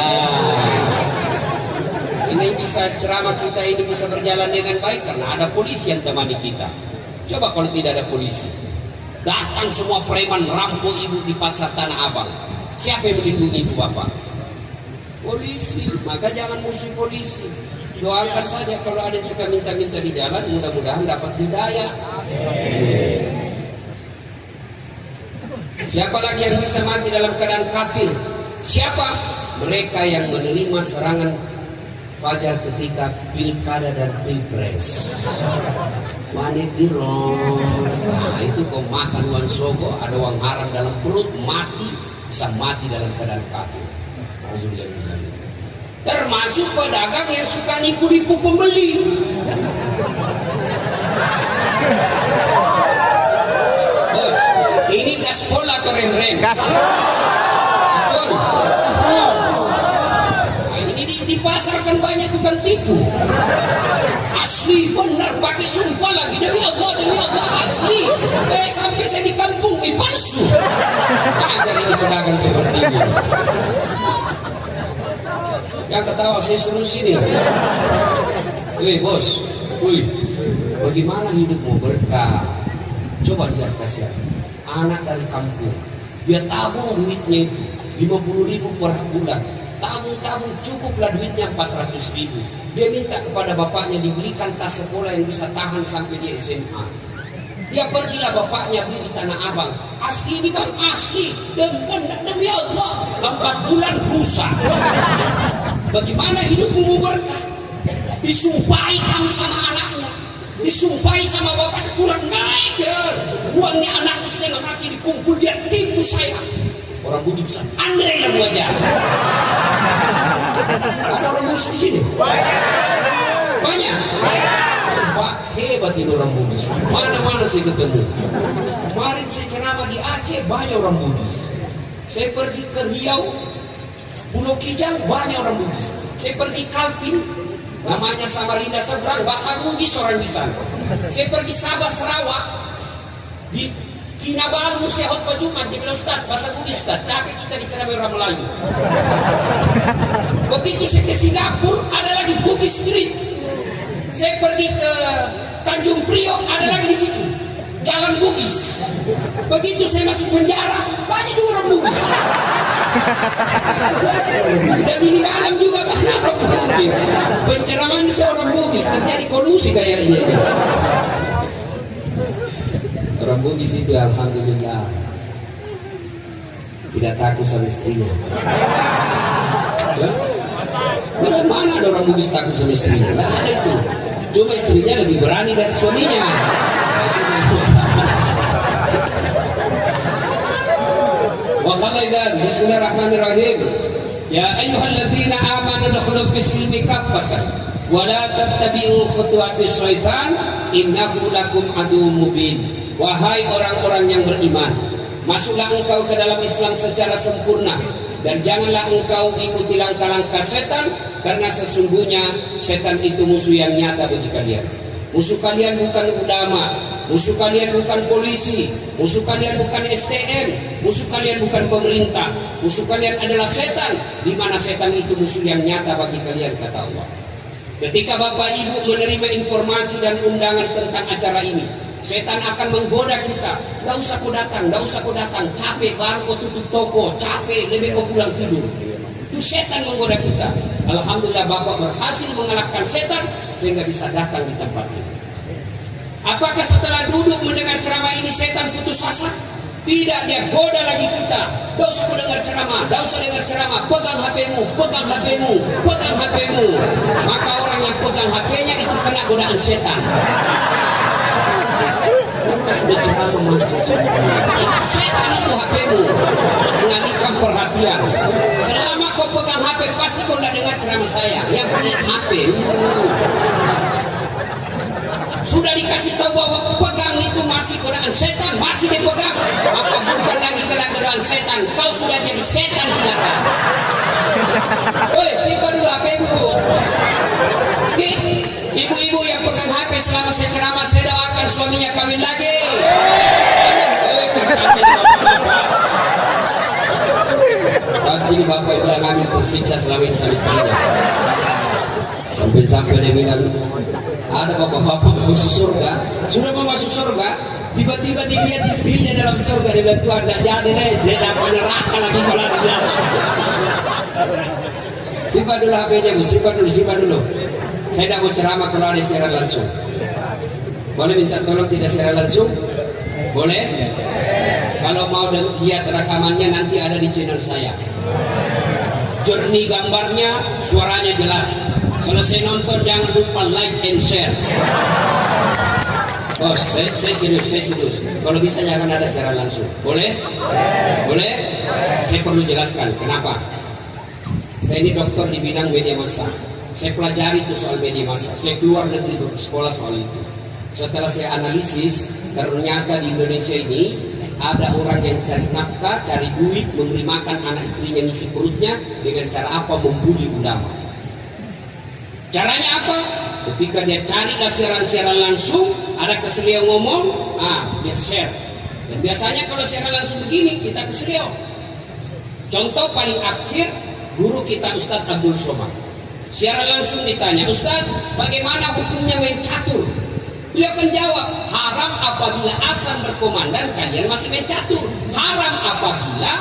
Ini bisa ceramah kita ini bisa berjalan dengan baik karena ada polisi yang temani kita. Coba kalau tidak ada polisi, datang semua preman rampok ibu di pasar Tanah Abang. Siapa yang melindungi itu Bapak? Polisi. Maka jangan musuh polisi. Doakan saja kalau ada yang suka minta-minta di jalan, mudah-mudahan dapat hidayah. Siapa lagi yang bisa mati dalam keadaan kafir? Siapa? Mereka yang menerima serangan fajar ketika pilkada dan pilpres. Wanit dirong. Nah, itu kau makan uang sogo, ada uang haram dalam perut, mati, bisa mati dalam keadaan kafir. Termasuk pedagang yang suka nipu-nipu pembeli. Bos, ini gaspol atau rem-rem? Gaspol. Ini dipasarkan banyak tukang tipu. Asli benar, pakai sumpah lagi demi Allah asli. Sampai saya di kampung palsu. Ajar ini pedagang seperti ini. Yang ketawa saya suruh sini. Bos, bagaimana hidupmu berkah? Coba lihat kasihan. Anak dari kampung, dia tabung duitnya itu 50.000 per bulan. Tabung-tabung cukuplah duitnya 400.000. Dia minta kepada bapaknya dibelikan tas sekolah yang bisa tahan sampai dia SMA. Dia pergilah bapaknya beli di Tanah Abang. Asli ini bang, asli. Demi Allah, 4 bulan rusak. Bagaimana hidupmu berkah? Disumpahi kamu sama anaknya. disumpahi sama bapak kurang naik ya. Uangnya anakku setengah mati dikumpul, dia tipu saya. Orang budi besar, Andre lah wajah. Ada orang budi di sini? Banyak. Pak, hebat ini orang Bugis. Mana-mana saya ketemu. Kemarin saya ceramah di Aceh, banyak orang Bugis. Saya pergi ke Riau, Pulau Kijang, banyak orang Bugis. Saya pergi Kaltim, namanya Samarinda seberang, bahasa Bugis orang di sana. Saya pergi Sabah Sarawak, di Kinabalu saya khutbah Jumat, dia bilang, Ustaz, bahasa Bugis Ustaz, capek kita diceramai orang Melayu. Begitu saya ke Singapura, ada lagi Bugis Street. Saya pergi ke Tanjung Priok, ada lagi di situ Jalan Bugis. Begitu saya masuk penjara, banyak juga orang Bugis. Dan ini malam juga banyak orang Bugis. Penceraman seorang Bugis terjadi kolusi kayak ini. Orang Bugis itu alhamdulillah tidak takut sama istrinya. Mana ada orang Bugis takut sama istrinya? Tidak ada itu. Cuma istrinya lebih berani dari suaminya. Wa qala bismillahirrahmanirrahim. Ya ayyuhalladzina amanu dukhulu fis silmi kaffatan wa la tattabi'u khutuwatis syaitan innahu lakum aduwwum mubin. Wahai orang-orang yang beriman, masuklah engkau ke dalam Islam secara sempurna dan janganlah engkau ikuti langkah-langkah setan, karena sesungguhnya setan itu musuh yang nyata bagi kalian. Musuh kalian bukan ulama, musuh kalian bukan polisi, musuh kalian bukan STM, musuh kalian bukan pemerintah, musuh kalian adalah setan, di mana setan itu musuh yang nyata bagi kalian, kata Allah. Ketika Bapak Ibu menerima informasi dan undangan tentang acara ini, setan akan menggoda kita. Nggak usah kau datang, nggak usah kau datang. Capek baru kau tutup toko, capek lebih kau pulang tidur. Itu setan menggoda kita. Alhamdulillah Bapak berhasil mengalahkan setan sehingga bisa datang di tempat ini. Apakah setelah duduk mendengar ceramah ini setan putus asa? Tidak, dia goda lagi kita. Nggak usah kau dengar ceramah, nggak usah dengar ceramah. Pegang HP-mu, pegang HP-mu, pegang HP-mu. Maka orang yang pegang HP-nya itu kena godaan setan. Sudah ceramah masih setan itu HP-mu mengalihkan perhatian. Selama kau pegang HP pasti kau tidak dengar ceramah saya. Yang punya HP sudah dikasih tahu bahwa pegang itu masih godaan setan, masih dipegang, maka bukan lagi kena godaan setan, kau sudah jadi setan. Silakan. Woi, simpan dulu HP-mu. Ibu-ibu yang pegang HP selama saya ceramah, saya doakan suaminya kawin lagi. Pasti bapak ibu yang kami tersiksa selama ini sama istrinya. Sampai dia bilang, ada bapak-bapak masuk surga, sudah mau masuk surga, tiba-tiba dilihat istrinya dalam surga, dia bilang, Tuhan tidak jadi deh, saya dapat neraka lagi kalau dia. Simpan dulu HP-nya, simpan dulu. Saya tidak mau ceramah kalau ada siaran langsung. Boleh minta tolong tidak siaran langsung? Boleh? Kalau mau lihat rekamannya nanti ada di channel saya. Jernih gambarnya, suaranya jelas. Selesai nonton jangan lupa like and share. Oh, saya serius. Kalau bisa jangan ada siaran langsung. Boleh? Boleh? Saya perlu jelaskan kenapa. Saya ini dokter di bidang media massa. Saya pelajari itu soal media massa. Saya keluar negeri bersekolah soal itu. Setelah saya analisis, ternyata di Indonesia ini ada orang yang cari nafkah, cari duit, memberi makan anak istrinya, ngisi perutnya dengan cara apa? Membuli ulama. Caranya apa? Ketika dia cari siaran-siaran langsung, ada keseliau ngomong, dia share. Dan biasanya kalau siaran langsung begini, kita keseliau. Contoh paling akhir, guru kita Ustadz Abdul Somad. Siaran langsung ditanya, Ustaz, bagaimana hukumnya main catur? Beliau akan jawab, haram apabila azan berkumandang kalian masih main catur. Haram apabila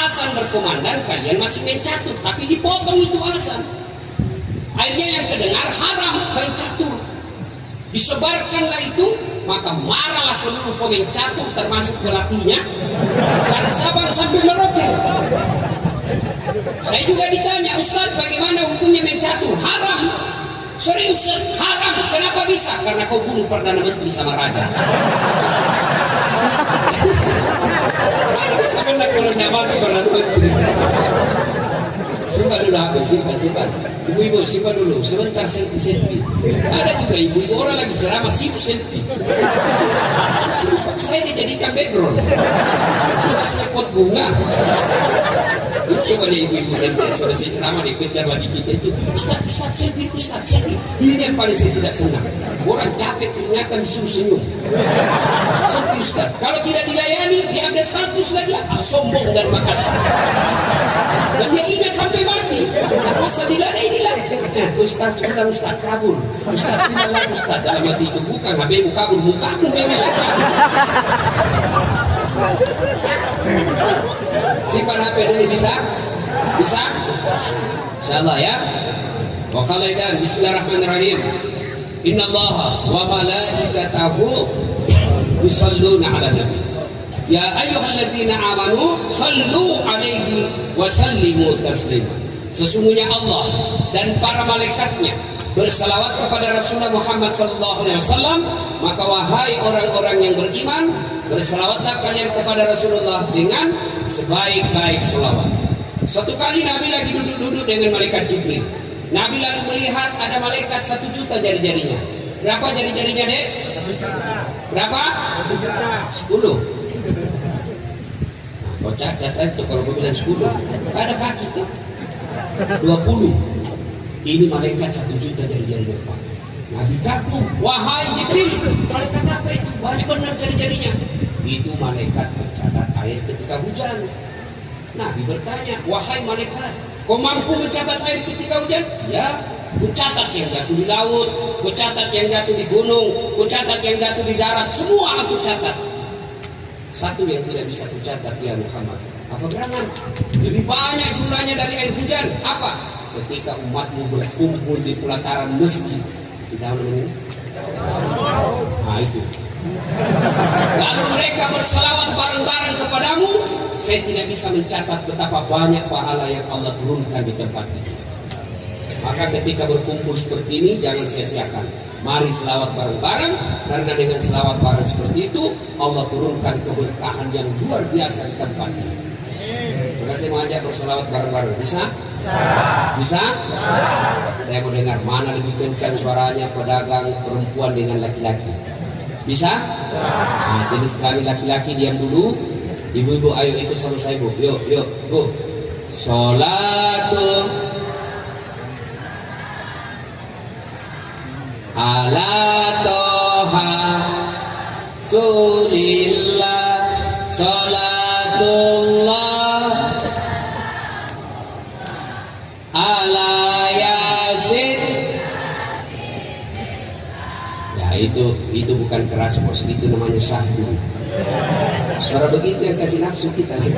azan berkumandang kalian masih main catur. Tapi dipotong itu azan. Akhirnya yang kedengar haram main catur. Disebarkanlah itu, maka marahlah seluruh pemain catur termasuk pelatihnya. Dari Sabang sampai Merauke. Saya juga ditanya, Ustaz bagaimana hukumnya main catur? Haram. Serius, haram. Kenapa bisa karena kau bunuh Perdana Menteri sama Raja. Mana bisa menang kalau tidak mati Perdana Menteri? Simpan dulu HP, simpan. Ibu-ibu simpan dulu, sebentar selfie. Ada juga ibu-ibu orang lagi ceramah sibuk selfie. Saya dijadikan background. Masih pot bunga. Coba deh ibu-ibu dan selesai ceramah dikejar lagi kita itu. Ustaz selfie. Ini yang paling saya tidak senang. Orang capek ternyata disuruh senyum. Selfie Ustaz. Kalau tidak dilayani, dia ada status lagi. Sombong dan makasih. Dan dia ingat sampai mati. Masa dilayani inilah. Ustaz kabur. Ustaz bilang Ustaz dalam hati itu bukan HBmu kabur, mukamu memang kabur. Simpan HP dulu bisa? Insyaallah ya. Wa qala idzan bismillahirrahmanirrahim. Innallaha wa malaikatahu yusholluna 'alan nabi. Ya ayyuhalladzina amanu sallu 'alaihi wa sallimu taslima. Sesungguhnya Allah dan para malaikatnya bersalawat kepada Rasulullah Muhammad SAW. Maka wahai orang-orang yang beriman, bersalawatlah kalian kepada Rasulullah dengan sebaik-baik salawat. Suatu kali Nabi lagi duduk-duduk dengan malaikat Jibril. Nabi lalu melihat ada malaikat 1 juta jari-jarinya. Berapa jari-jarinya, Dek? Berapa? 10. Kau cacat itu kalau kau bilang 10. Ada kaki tuh 20. Ini malaikat 1 juta jari-jari depan. Nabi kagum, wahai Jibril, malaikat apa itu? Banyak benar jari-jarinya. Itu malaikat mencatat air ketika hujan. Nabi bertanya, wahai malaikat, kau mampu mencatat air ketika hujan? Ya, ku catat yang jatuh di laut, ku catat yang jatuh di gunung, ku catat yang jatuh di darat, semua aku catat. Satu yang tidak bisa ku catat ya Muhammad. Apa gerangan? Lebih banyak jumlahnya dari air hujan. Apa? Ketika umatmu berkumpul di pelataran masjid. Sudah namanya? Nah itu. Lalu mereka berselawat bareng-bareng kepadamu. Saya tidak bisa mencatat betapa banyak pahala yang Allah turunkan di tempat ini. Maka ketika berkumpul seperti ini jangan sia-siakan. Mari selawat bareng-bareng, karena dengan selawat bareng seperti itu Allah turunkan keberkahan yang luar biasa di tempat ini. Maka saya mau ajak berselawat bareng-bareng. Bisa? Bisa? Saya mau dengar mana lebih kencang suaranya pedagang perempuan dengan laki-laki. Bisa? Nah, jenis kelamin laki-laki diam dulu. Ibu-ibu ayo ikut sama saya Bu. Yuk Bu. Sholatu ala toha sulillah sholatullah ala yasin. Ya itu bukan keras bos, itu namanya syahdu. Suara begitu yang kasih nafsu kita di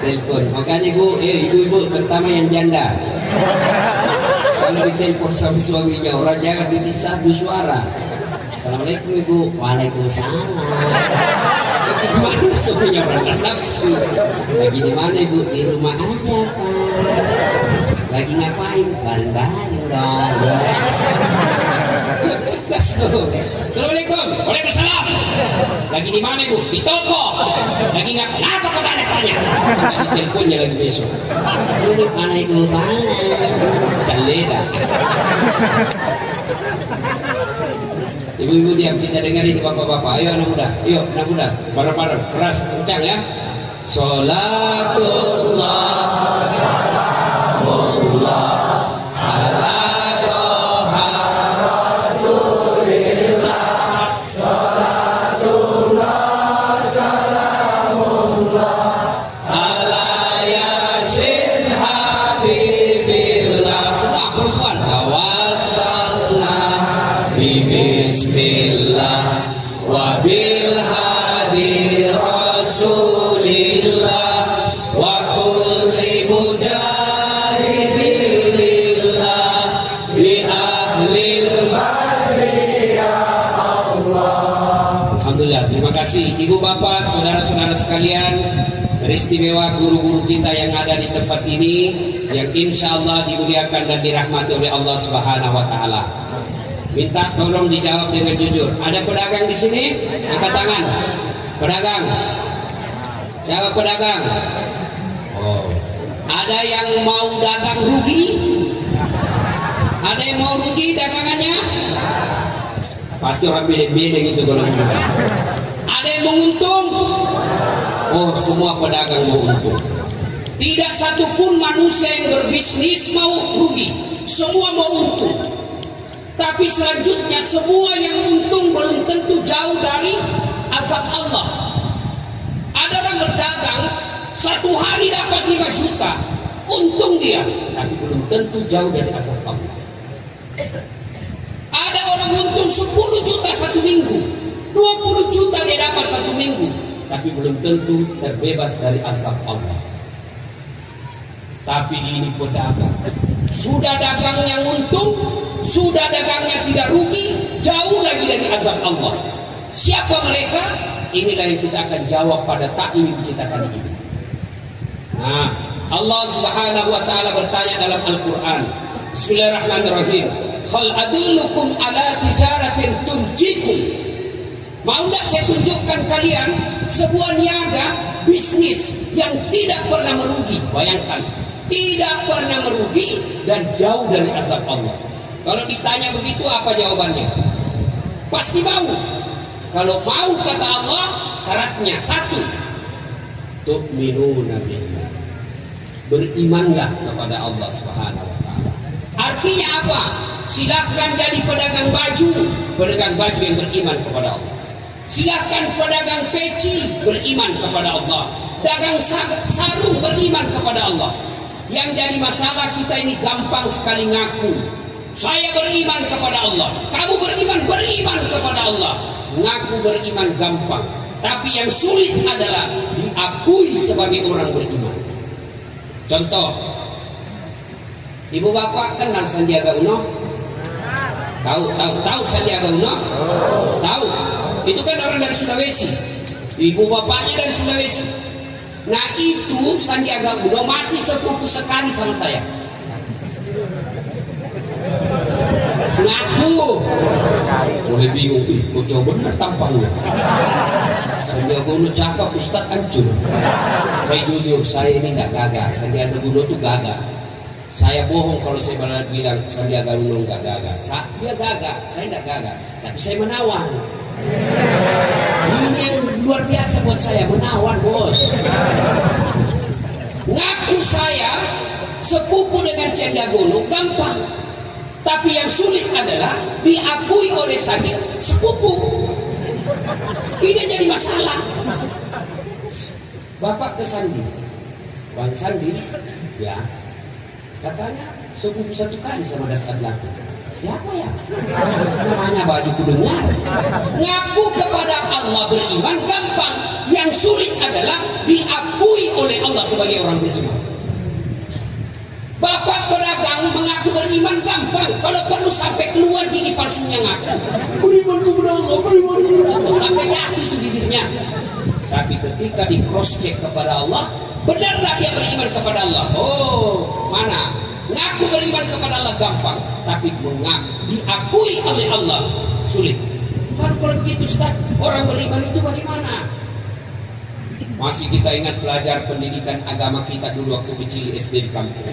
telepon. Makanya Bu, ibu-ibu terutama yang janda, kalau ditelepon sama suaminya orang jangan ditisahdu suara. Assalamualaikum Ibu. Waalaikumsalam. Gimana suaminya orang nafsu? Lagi di mana Ibu? Di rumah aja Pak. Lagi ngapain? Bareng-bareng dong. Tegas loh. Assalamualaikum. Waalaikumsalam. Lagi di mana Ibu? Di toko. Lagi ngapain? Apa kau tanya? Di teleponnya lagi besok. Waalaikumsalam. Caleda. Ibu-ibu diam, kita dengarin bapak-bapak. Ayo anak muda, bareng-bareng, keras, kencang ya. Sholatullah, salamullah ala toha rasulillah. Sholatullah, salamullah ala yasin habibillah. Semua perempuan tawassalna bismillah wa bil hadi rasulillah wa kulli mujahidillah bi ahlil badri ya Allah. Alhamdulillah, terima kasih ibu bapak, saudara-saudara sekalian, teristimewa guru-guru kita yang ada di tempat ini, yang insya Allah dimuliakan dan dirahmati oleh Allah Subhanahu wa Ta'ala. Minta tolong dijawab dengan jujur. Ada pedagang di sini? Angkat tangan. Pedagang. Siapa pedagang? Oh. Ada yang mau dagang rugi? Ada yang mau rugi dagangannya? Pasti orang beda-beda gitu kalau gitu. Ada yang mau untung? Oh, semua pedagang mau untung. Tidak satupun manusia yang berbisnis mau rugi. Semua mau untung. Tapi selanjutnya semua yang untung belum tentu jauh dari azab Allah. Ada orang berdagang satu hari dapat 5 juta, untung dia, tapi belum tentu jauh dari azab Allah. Ada orang untung 10 juta satu minggu, 20 juta dia dapat satu minggu, tapi belum tentu terbebas dari azab Allah. Tapi ini pedagang, sudah dagangnya untung, sudah dagangnya tidak rugi, jauh lagi dari azab Allah. Siapa mereka? Inilah yang kita akan jawab pada taklim kita kali ini. Nah, Allah Subhanahu wa taala bertanya dalam Al-Qur'an. Bismillahirrahmanirrahim. Hal adullukum ala tijaratin tunjikum. Mau enggak saya tunjukkan kalian sebuah niaga bisnis yang tidak pernah merugi? Bayangkan, tidak pernah merugi dan jauh dari azab Allah. Kalau ditanya begitu apa jawabannya? Pasti mau. Kalau mau kata Allah, syaratnya 1, tu'minuna billah. Berimanlah kepada Allah Subhanahu wa taala. Artinya apa? Silakan jadi pedagang baju yang beriman kepada Allah. Silakan pedagang peci beriman kepada Allah. Dagang sarung beriman kepada Allah. Yang jadi masalah kita ini gampang sekali ngaku. Saya beriman kepada Allah. Kamu beriman kepada Allah. Ngaku beriman gampang. Tapi yang sulit adalah diakui sebagai orang beriman. Contoh, ibu bapak kenal Sandiaga Uno? Tahu Sandiaga Uno? Tahu. Itu kan orang dari Sulawesi. Ibu bapaknya dari Sulawesi. Nah itu Sandiaga Uno masih sepupu sekali sama saya. Ngaku. Mulai bingung, kok jauh benar tampangnya. Sandiaga Uno cakap, Ustadz hancur. Saya jujur, saya ini nggak gagah. Sandiaga Uno tuh gagah. Saya bohong kalau saya bilang Sandiaga Uno nggak gagah. Dia gagah, saya nggak gagah. Tapi saya menawan. Ini yang luar biasa buat saya, menawan bos. Ngaku saya sepupu dengan Sandiaga Uno gampang. Tapi yang sulit adalah diakui oleh Sandi sepupu. Ini jadi masalah. Bapak ke Sandi, Bang Sandi, ya, katanya sepupu satu kali sama Dasar Latin. Siapa ya? Namanya baju ku dengar. Ngaku kepada Allah beriman gampang. Yang sulit adalah diakui oleh Allah sebagai orang beriman. Bapak pedagang mengaku beriman gampang. Kalau perlu sampai keluar gini palsunya ngaku. Beriman kepada Allah, beriman kepada Allah. Sampai jatuh itu bibirnya. Tapi ketika di cross check kepada Allah, benarlah dia beriman kepada Allah? Oh, mana? Ngaku beriman kepada Allah gampang, tapi diakui oleh Allah sulit. Lalu kalau begitu Ustaz, orang beriman itu bagaimana? Masih kita ingat pelajar pendidikan agama kita dulu waktu kecil SD di kampung.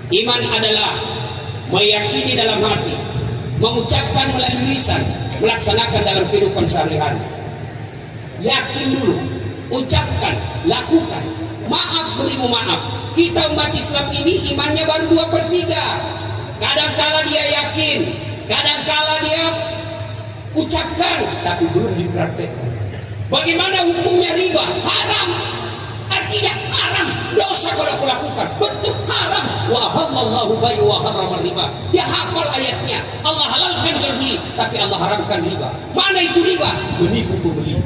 Iman adalah meyakini dalam hati, mengucapkan melalui lisan, melaksanakan dalam kehidupan sehari-hari. Yakin dulu, ucapkan, lakukan. Maaf beribu maaf. Kita umat Islam ini imannya baru 2/3. Kadangkala dia yakin, kadangkala dia ucapkan, tapi belum dipraktekkan. Bagaimana hukumnya riba? Haram. Artinya haram, dosa kalau aku lakukan. Betul haram. Wa halallahu bai'a wa harrama riba. Dia hafal ayatnya. Allah halalkan jual beli, tapi Allah haramkan riba. Mana itu riba? Menipu pembeli.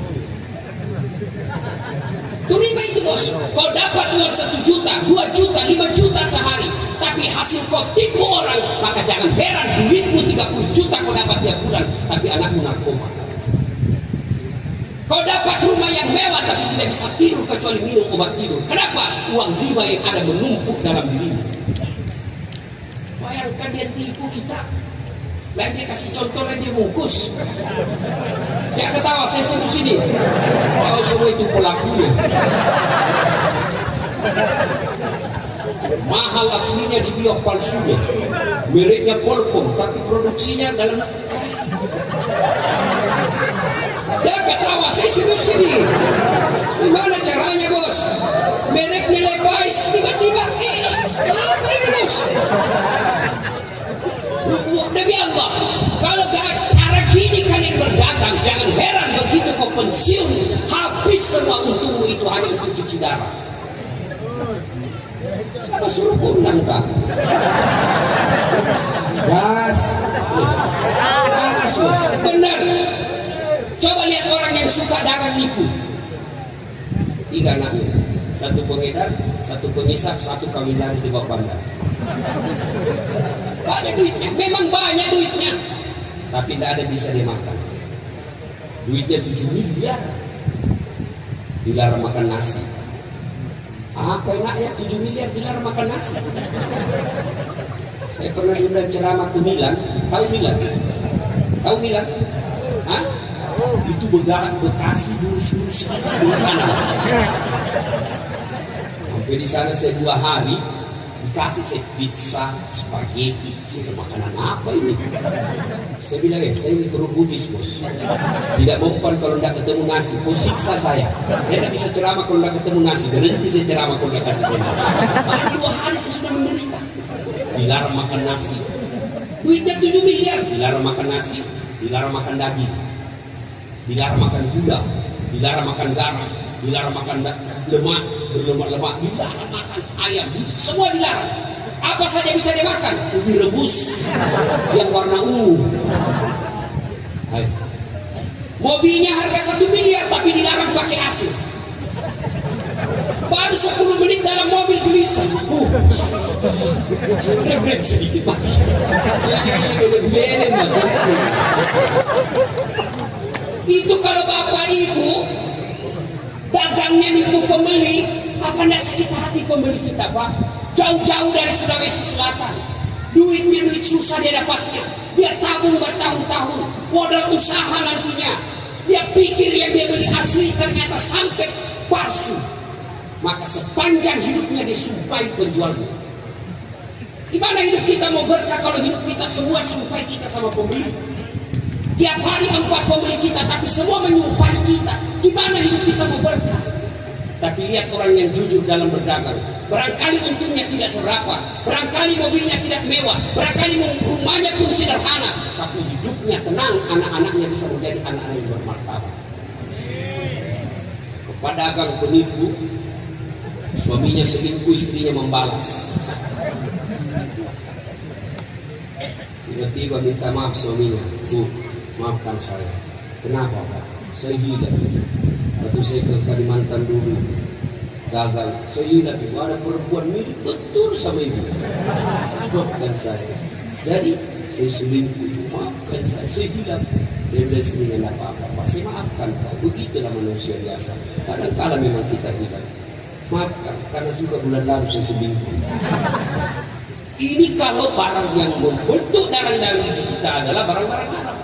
Itu riba itu bos. Kau dapat uang 1 juta, 2 juta, 5 juta sehari, tapi hasil kau tipu orang, maka jangan heran duitmu 30 juta kau dapat tiap bulan, tapi anakmu narkoba. Kau dapat rumah yang mewah tapi tidak bisa tidur kecuali minum obat tidur. Kenapa? Uang riba yang ada menumpuk dalam dirimu. Bayangkan dia tipu kita. Lain dia kasih contoh, lain dia bungkus. Dia ketawa, saya seru sini. Kalau semua itu pelakunya. Mahal aslinya di biok palsunya. Mereknya Polkom, tapi produksinya dalam. Dia ketawa, saya seru sini. Gimana caranya bos? Mereknya Levi's, tiba-tiba apa ini bos? Demi Allah, kalau cara gini kalian berdagang, jangan heran begitu kau pensiun, habis semua untungmu itu hanya untuk cuci darah. Siapa suruh undang kak? Gas, panas bos. Benar. Coba lihat orang yang suka dagang nipu. 3 anaknya, 1 pengedar, 1 pengisap, 1 kawin lari di bawah bandar. Banyak duitnya, memang banyak duitnya, tapi tidak ada bisa dia makan. Duitnya 7 miliar, dilarang makan nasi. Apa enaknya 7 miliar dilarang makan nasi? Saya pernah diundang ceramah ke Milan. Tahu Milan? Tahu Milan? Hah? Itu Bekasi lurus-lurus di kanan. Sampai di sana saya 2 hari. Dikasih saya pizza, spaghetti, saya makanan apa ini? Saya bilang saya ini guru Buddhis bos. Tidak mempan kalau tidak ketemu nasi, kau siksa saya. Saya tidak bisa ceramah kalau tidak ketemu nasi. Berhenti saya ceramah kalau tidak kasih saya nasi. Baru 2 hari saya sudah menderita. Dilarang makan nasi. Duitnya 7 miliar. Dilarang makan nasi, dilarang makan daging, dilarang makan gula, dilarang makan garam, dilarang makan lemak, berlemak-lemak, dilarang makan ayam, semua dilarang. Apa saja bisa dimakan? Ubi rebus yang warna ungu. Mobilnya harga 1 miliar tapi dilarang pakai AC. Baru 10 menit dalam mobil gelisah. Rem sedikit mati. Itu kalau bapak ibu dagangnya nipu pembeli, apa tidak sakit hati pembeli kita pak? Jauh-jauh dari Sulawesi Selatan, duitnya duit susah dia dapatnya, dia tabung bertahun-tahun, modal usaha nantinya, dia pikir yang dia beli asli ternyata sampai palsu, maka sepanjang hidupnya disumpahi penjualnya. Gimana hidup kita mau berkah kalau hidup kita semua sumpahi kita sama pembeli? Tiap hari 4 pembeli kita, tapi semua menyumpahi kita. Gimana hidup kita mau berkah? Tapi lihat orang yang jujur dalam berdagang. Barangkali untungnya tidak seberapa, barangkali mobilnya tidak mewah, barangkali rumahnya pun sederhana, tapi hidupnya tenang, anak-anaknya bisa menjadi anak-anak yang bermartabat. Pedagang penipu, suaminya selingkuh, istrinya membalas. Tiba-tiba minta maaf suaminya, Bu, maafkan saya. Kenapa Pak? Saya gila. Waktu saya ke Kalimantan dulu dagang, saya gila itu ada perempuan mirip betul sama ibu. Maafkan saya. Jadi saya selingkuh, maafkan saya gila. Dia bilang istrinya tidak apa-apa, saya maafkan Pak. Begitulah manusia biasa. Kadang-kadang memang kita gila. Maafkan, karena sudah bulan lalu saya selingkuh. Ini kalau barang yang membentuk dalam diri kita adalah barang-barang haram.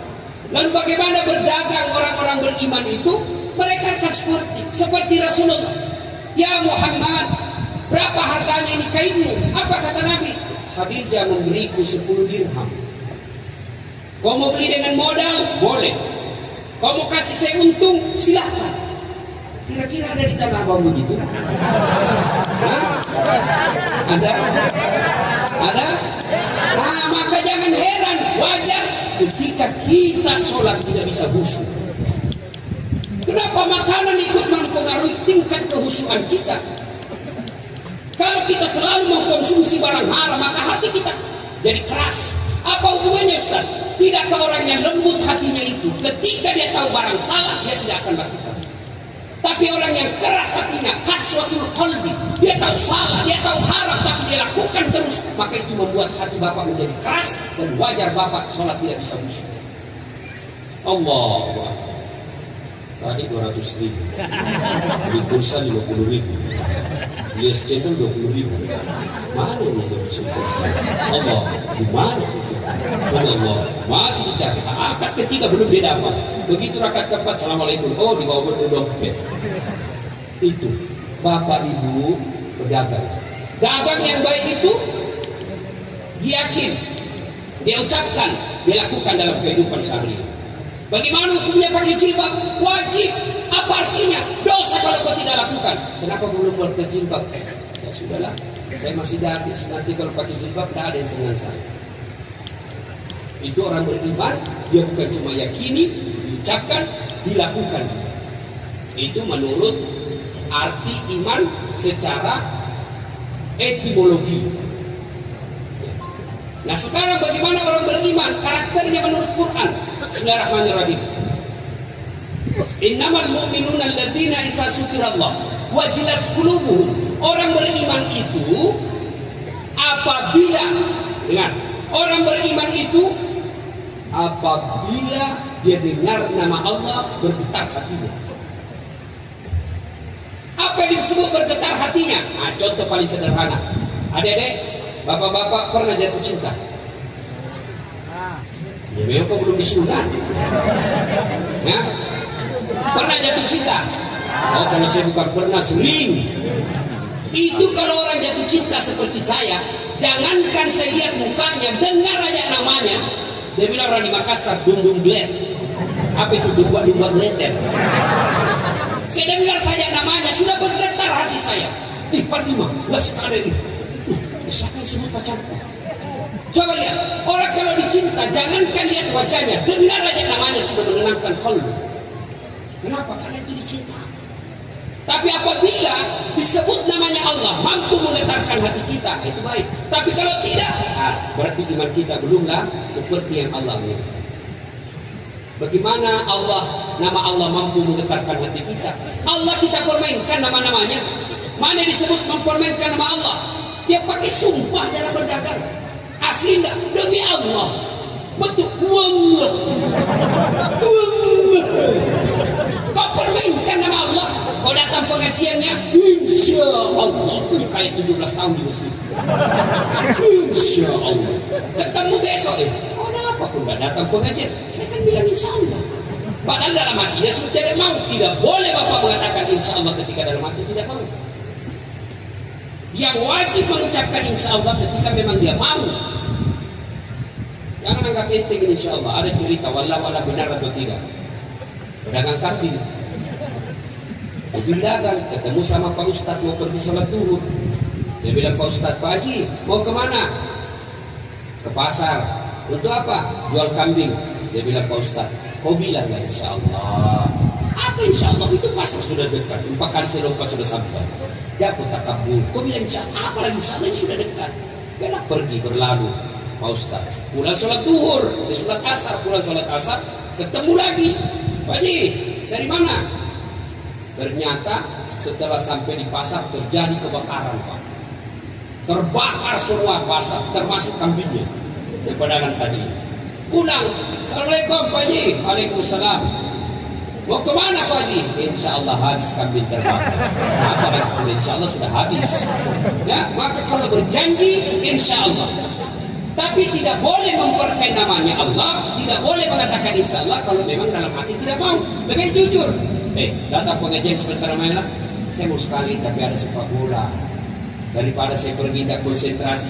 Lalu bagaimana berdagang orang-orang beriman itu? Mereka akan seperti Rasulullah. Ya Muhammad, berapa harganya ini kainmu? Apa kata Nabi? Khadijah memberiku 10 dirham. Kau mau beli dengan modal? Boleh. Kau mau kasih saya untung? Silakan. Kira-kira ada di tanah abang begitu? Ada? Ada? Nah, maka jangan heran, wajar ketika kita sholat tidak bisa khusyuk. Kenapa makanan ikut mempengaruhi tingkat kehusyukan kita? Kalau kita selalu mengkonsumsi barang haram, maka hati kita jadi keras. Apa hubungannya Ustaz? Tidakkah orang yang lembut hatinya itu, ketika dia tahu barang salah, dia tidak akan lakukan? Tapi orang yang keras hatinya, kaswatul qalbi, dia tahu salah, dia tahu haram, tapi dia lakukan terus, maka itu membuat hati bapak menjadi keras, dan wajar bapak sholat tidak bisa khusyuk. Allah, tadi 200.000, di kursa 50.000. Beli es cendol 20.000. Mana yang bersih? Allah, di mana sih? Subhanallah, masih dicari. Akad ketiga belum dia dapat. Begitu rakaat keempat, assalamualaikum. Oh, di bawah dompet. Itu bapak ibu pedagang. Dagang yang baik itu yakin, dia ucapkan, dia lakukan dalam kehidupan sehari. Bagaimana hukumnya pakai jilbab? Wajib. Apa artinya? Dosa kalau kau tidak lakukan. Kenapa belum pakai jilbab? Ya sudahlah, saya masih gadis. Nanti kalau pakai jilbab tidak ada yang senang saya. Itu orang beriman, dia bukan cuma yakini, diucapkan, dilakukan. Itu menurut arti iman secara etimologi. Nah sekarang bagaimana orang beriman? Karakternya menurut Quran. Bismillahirrahmanirrahim. Innamal mu'minuna alladzina idza dzukirallah wajilat qulubuhum. Orang beriman itu apabila, ingat, orang beriman itu apabila dia dengar nama Allah bergetar hatinya. Apa yang disebut bergetar hatinya? Nah, contoh paling sederhana. Adik-adik, bapak-bapak pernah jatuh cinta? Ya memang kok belum disunat. Ya? Pernah jatuh cinta? Oh, kalau saya bukan pernah, sering. Itu kalau orang jatuh cinta seperti saya, jangankan saya lihat mukanya, dengar aja namanya. Dia bilang orang di Makassar, dung-dung gled. Apa itu dumba-dumba gleter? Saya dengar saja namanya, sudah bergetar hati saya. Fatimah, lah sekarang ini. Siapa yang sebut pacarku? Coba lihat, orang kalau dicinta, jangankan lihat wajahnya, dengar aja namanya sudah menenangkan kalbu. Kenapa? Karena itu dicinta. Tapi apabila disebut namanya Allah, mampu menggetarkan hati kita, itu baik. Tapi kalau tidak, berarti iman kita belumlah seperti yang Allah inginkan. Bagaimana nama Allah mampu menggetarkan hati kita? Allah kita permainkan nama-namanya. Mana disebut mempermainkan nama Allah? Dia pakai sumpah dalam berdagang. Asli enggak? Demi Allah. Betul. Wallah. Kau permainkan nama Allah. Kau datang pengajiannya, insya Allah. Kayak 17 tahun di Mesir. Insya Allah. Ketemu besok ya. Oh, kenapa kau tidak datang pengajian? Saya kan bilang insya Allah. Padahal dalam hatinya sudah tidak mau. Tidak boleh Bapak mengatakan insya Allah ketika dalam hati tidak mau. Yang wajib mengucapkan insya Allah ketika memang dia mau. Jangan anggap enteng insya Allah. Ada cerita wallahu a'lam benar atau tidak. Pedagang kambing. Dia dagang, ketemu sama Pak Ustadz mau pergi salat zuhur. Dia bilang, Pak Ustadz, Pak Haji mau kemana? Ke pasar. Untuk apa? Jual kambing. Dia bilang, Pak Ustadz, kau bilang lah insya Allah. Apa insya Allah? Itu pasar sudah dekat. 4 kali saya lompat sudah sampai. Dia aku tak kabur. Kau bilang insya Allah. Apa lagi insya Allah? Ini sudah dekat. Dia pergi berlalu. Pak Ustadz pulang sholat duhur, dia sholat asar, pulang sholat asar, ketemu lagi. Pak Haji, dari mana? Ternyata setelah sampai di pasar terjadi kebakaran, Pak. Terbakar semua pasar, termasuk kambingnya yang pedagang tadi. Pulang, assalamualaikum Pak Haji. Waalaikumsalam. Mau kemana Pak Haji? Insya Allah habis kambing terbakar. Apalagi sudah insya Allah sudah habis. Ya, maka kalau berjanji insya Allah. Tapi tidak boleh memperkai namanya Allah, tidak boleh mengatakan insya Allah kalau memang dalam hati tidak mau. Lebih jujur. Datang pengajian sebentar main lah. Saya mau sekali tapi ada sepak bola. Daripada saya pergi tak konsentrasi.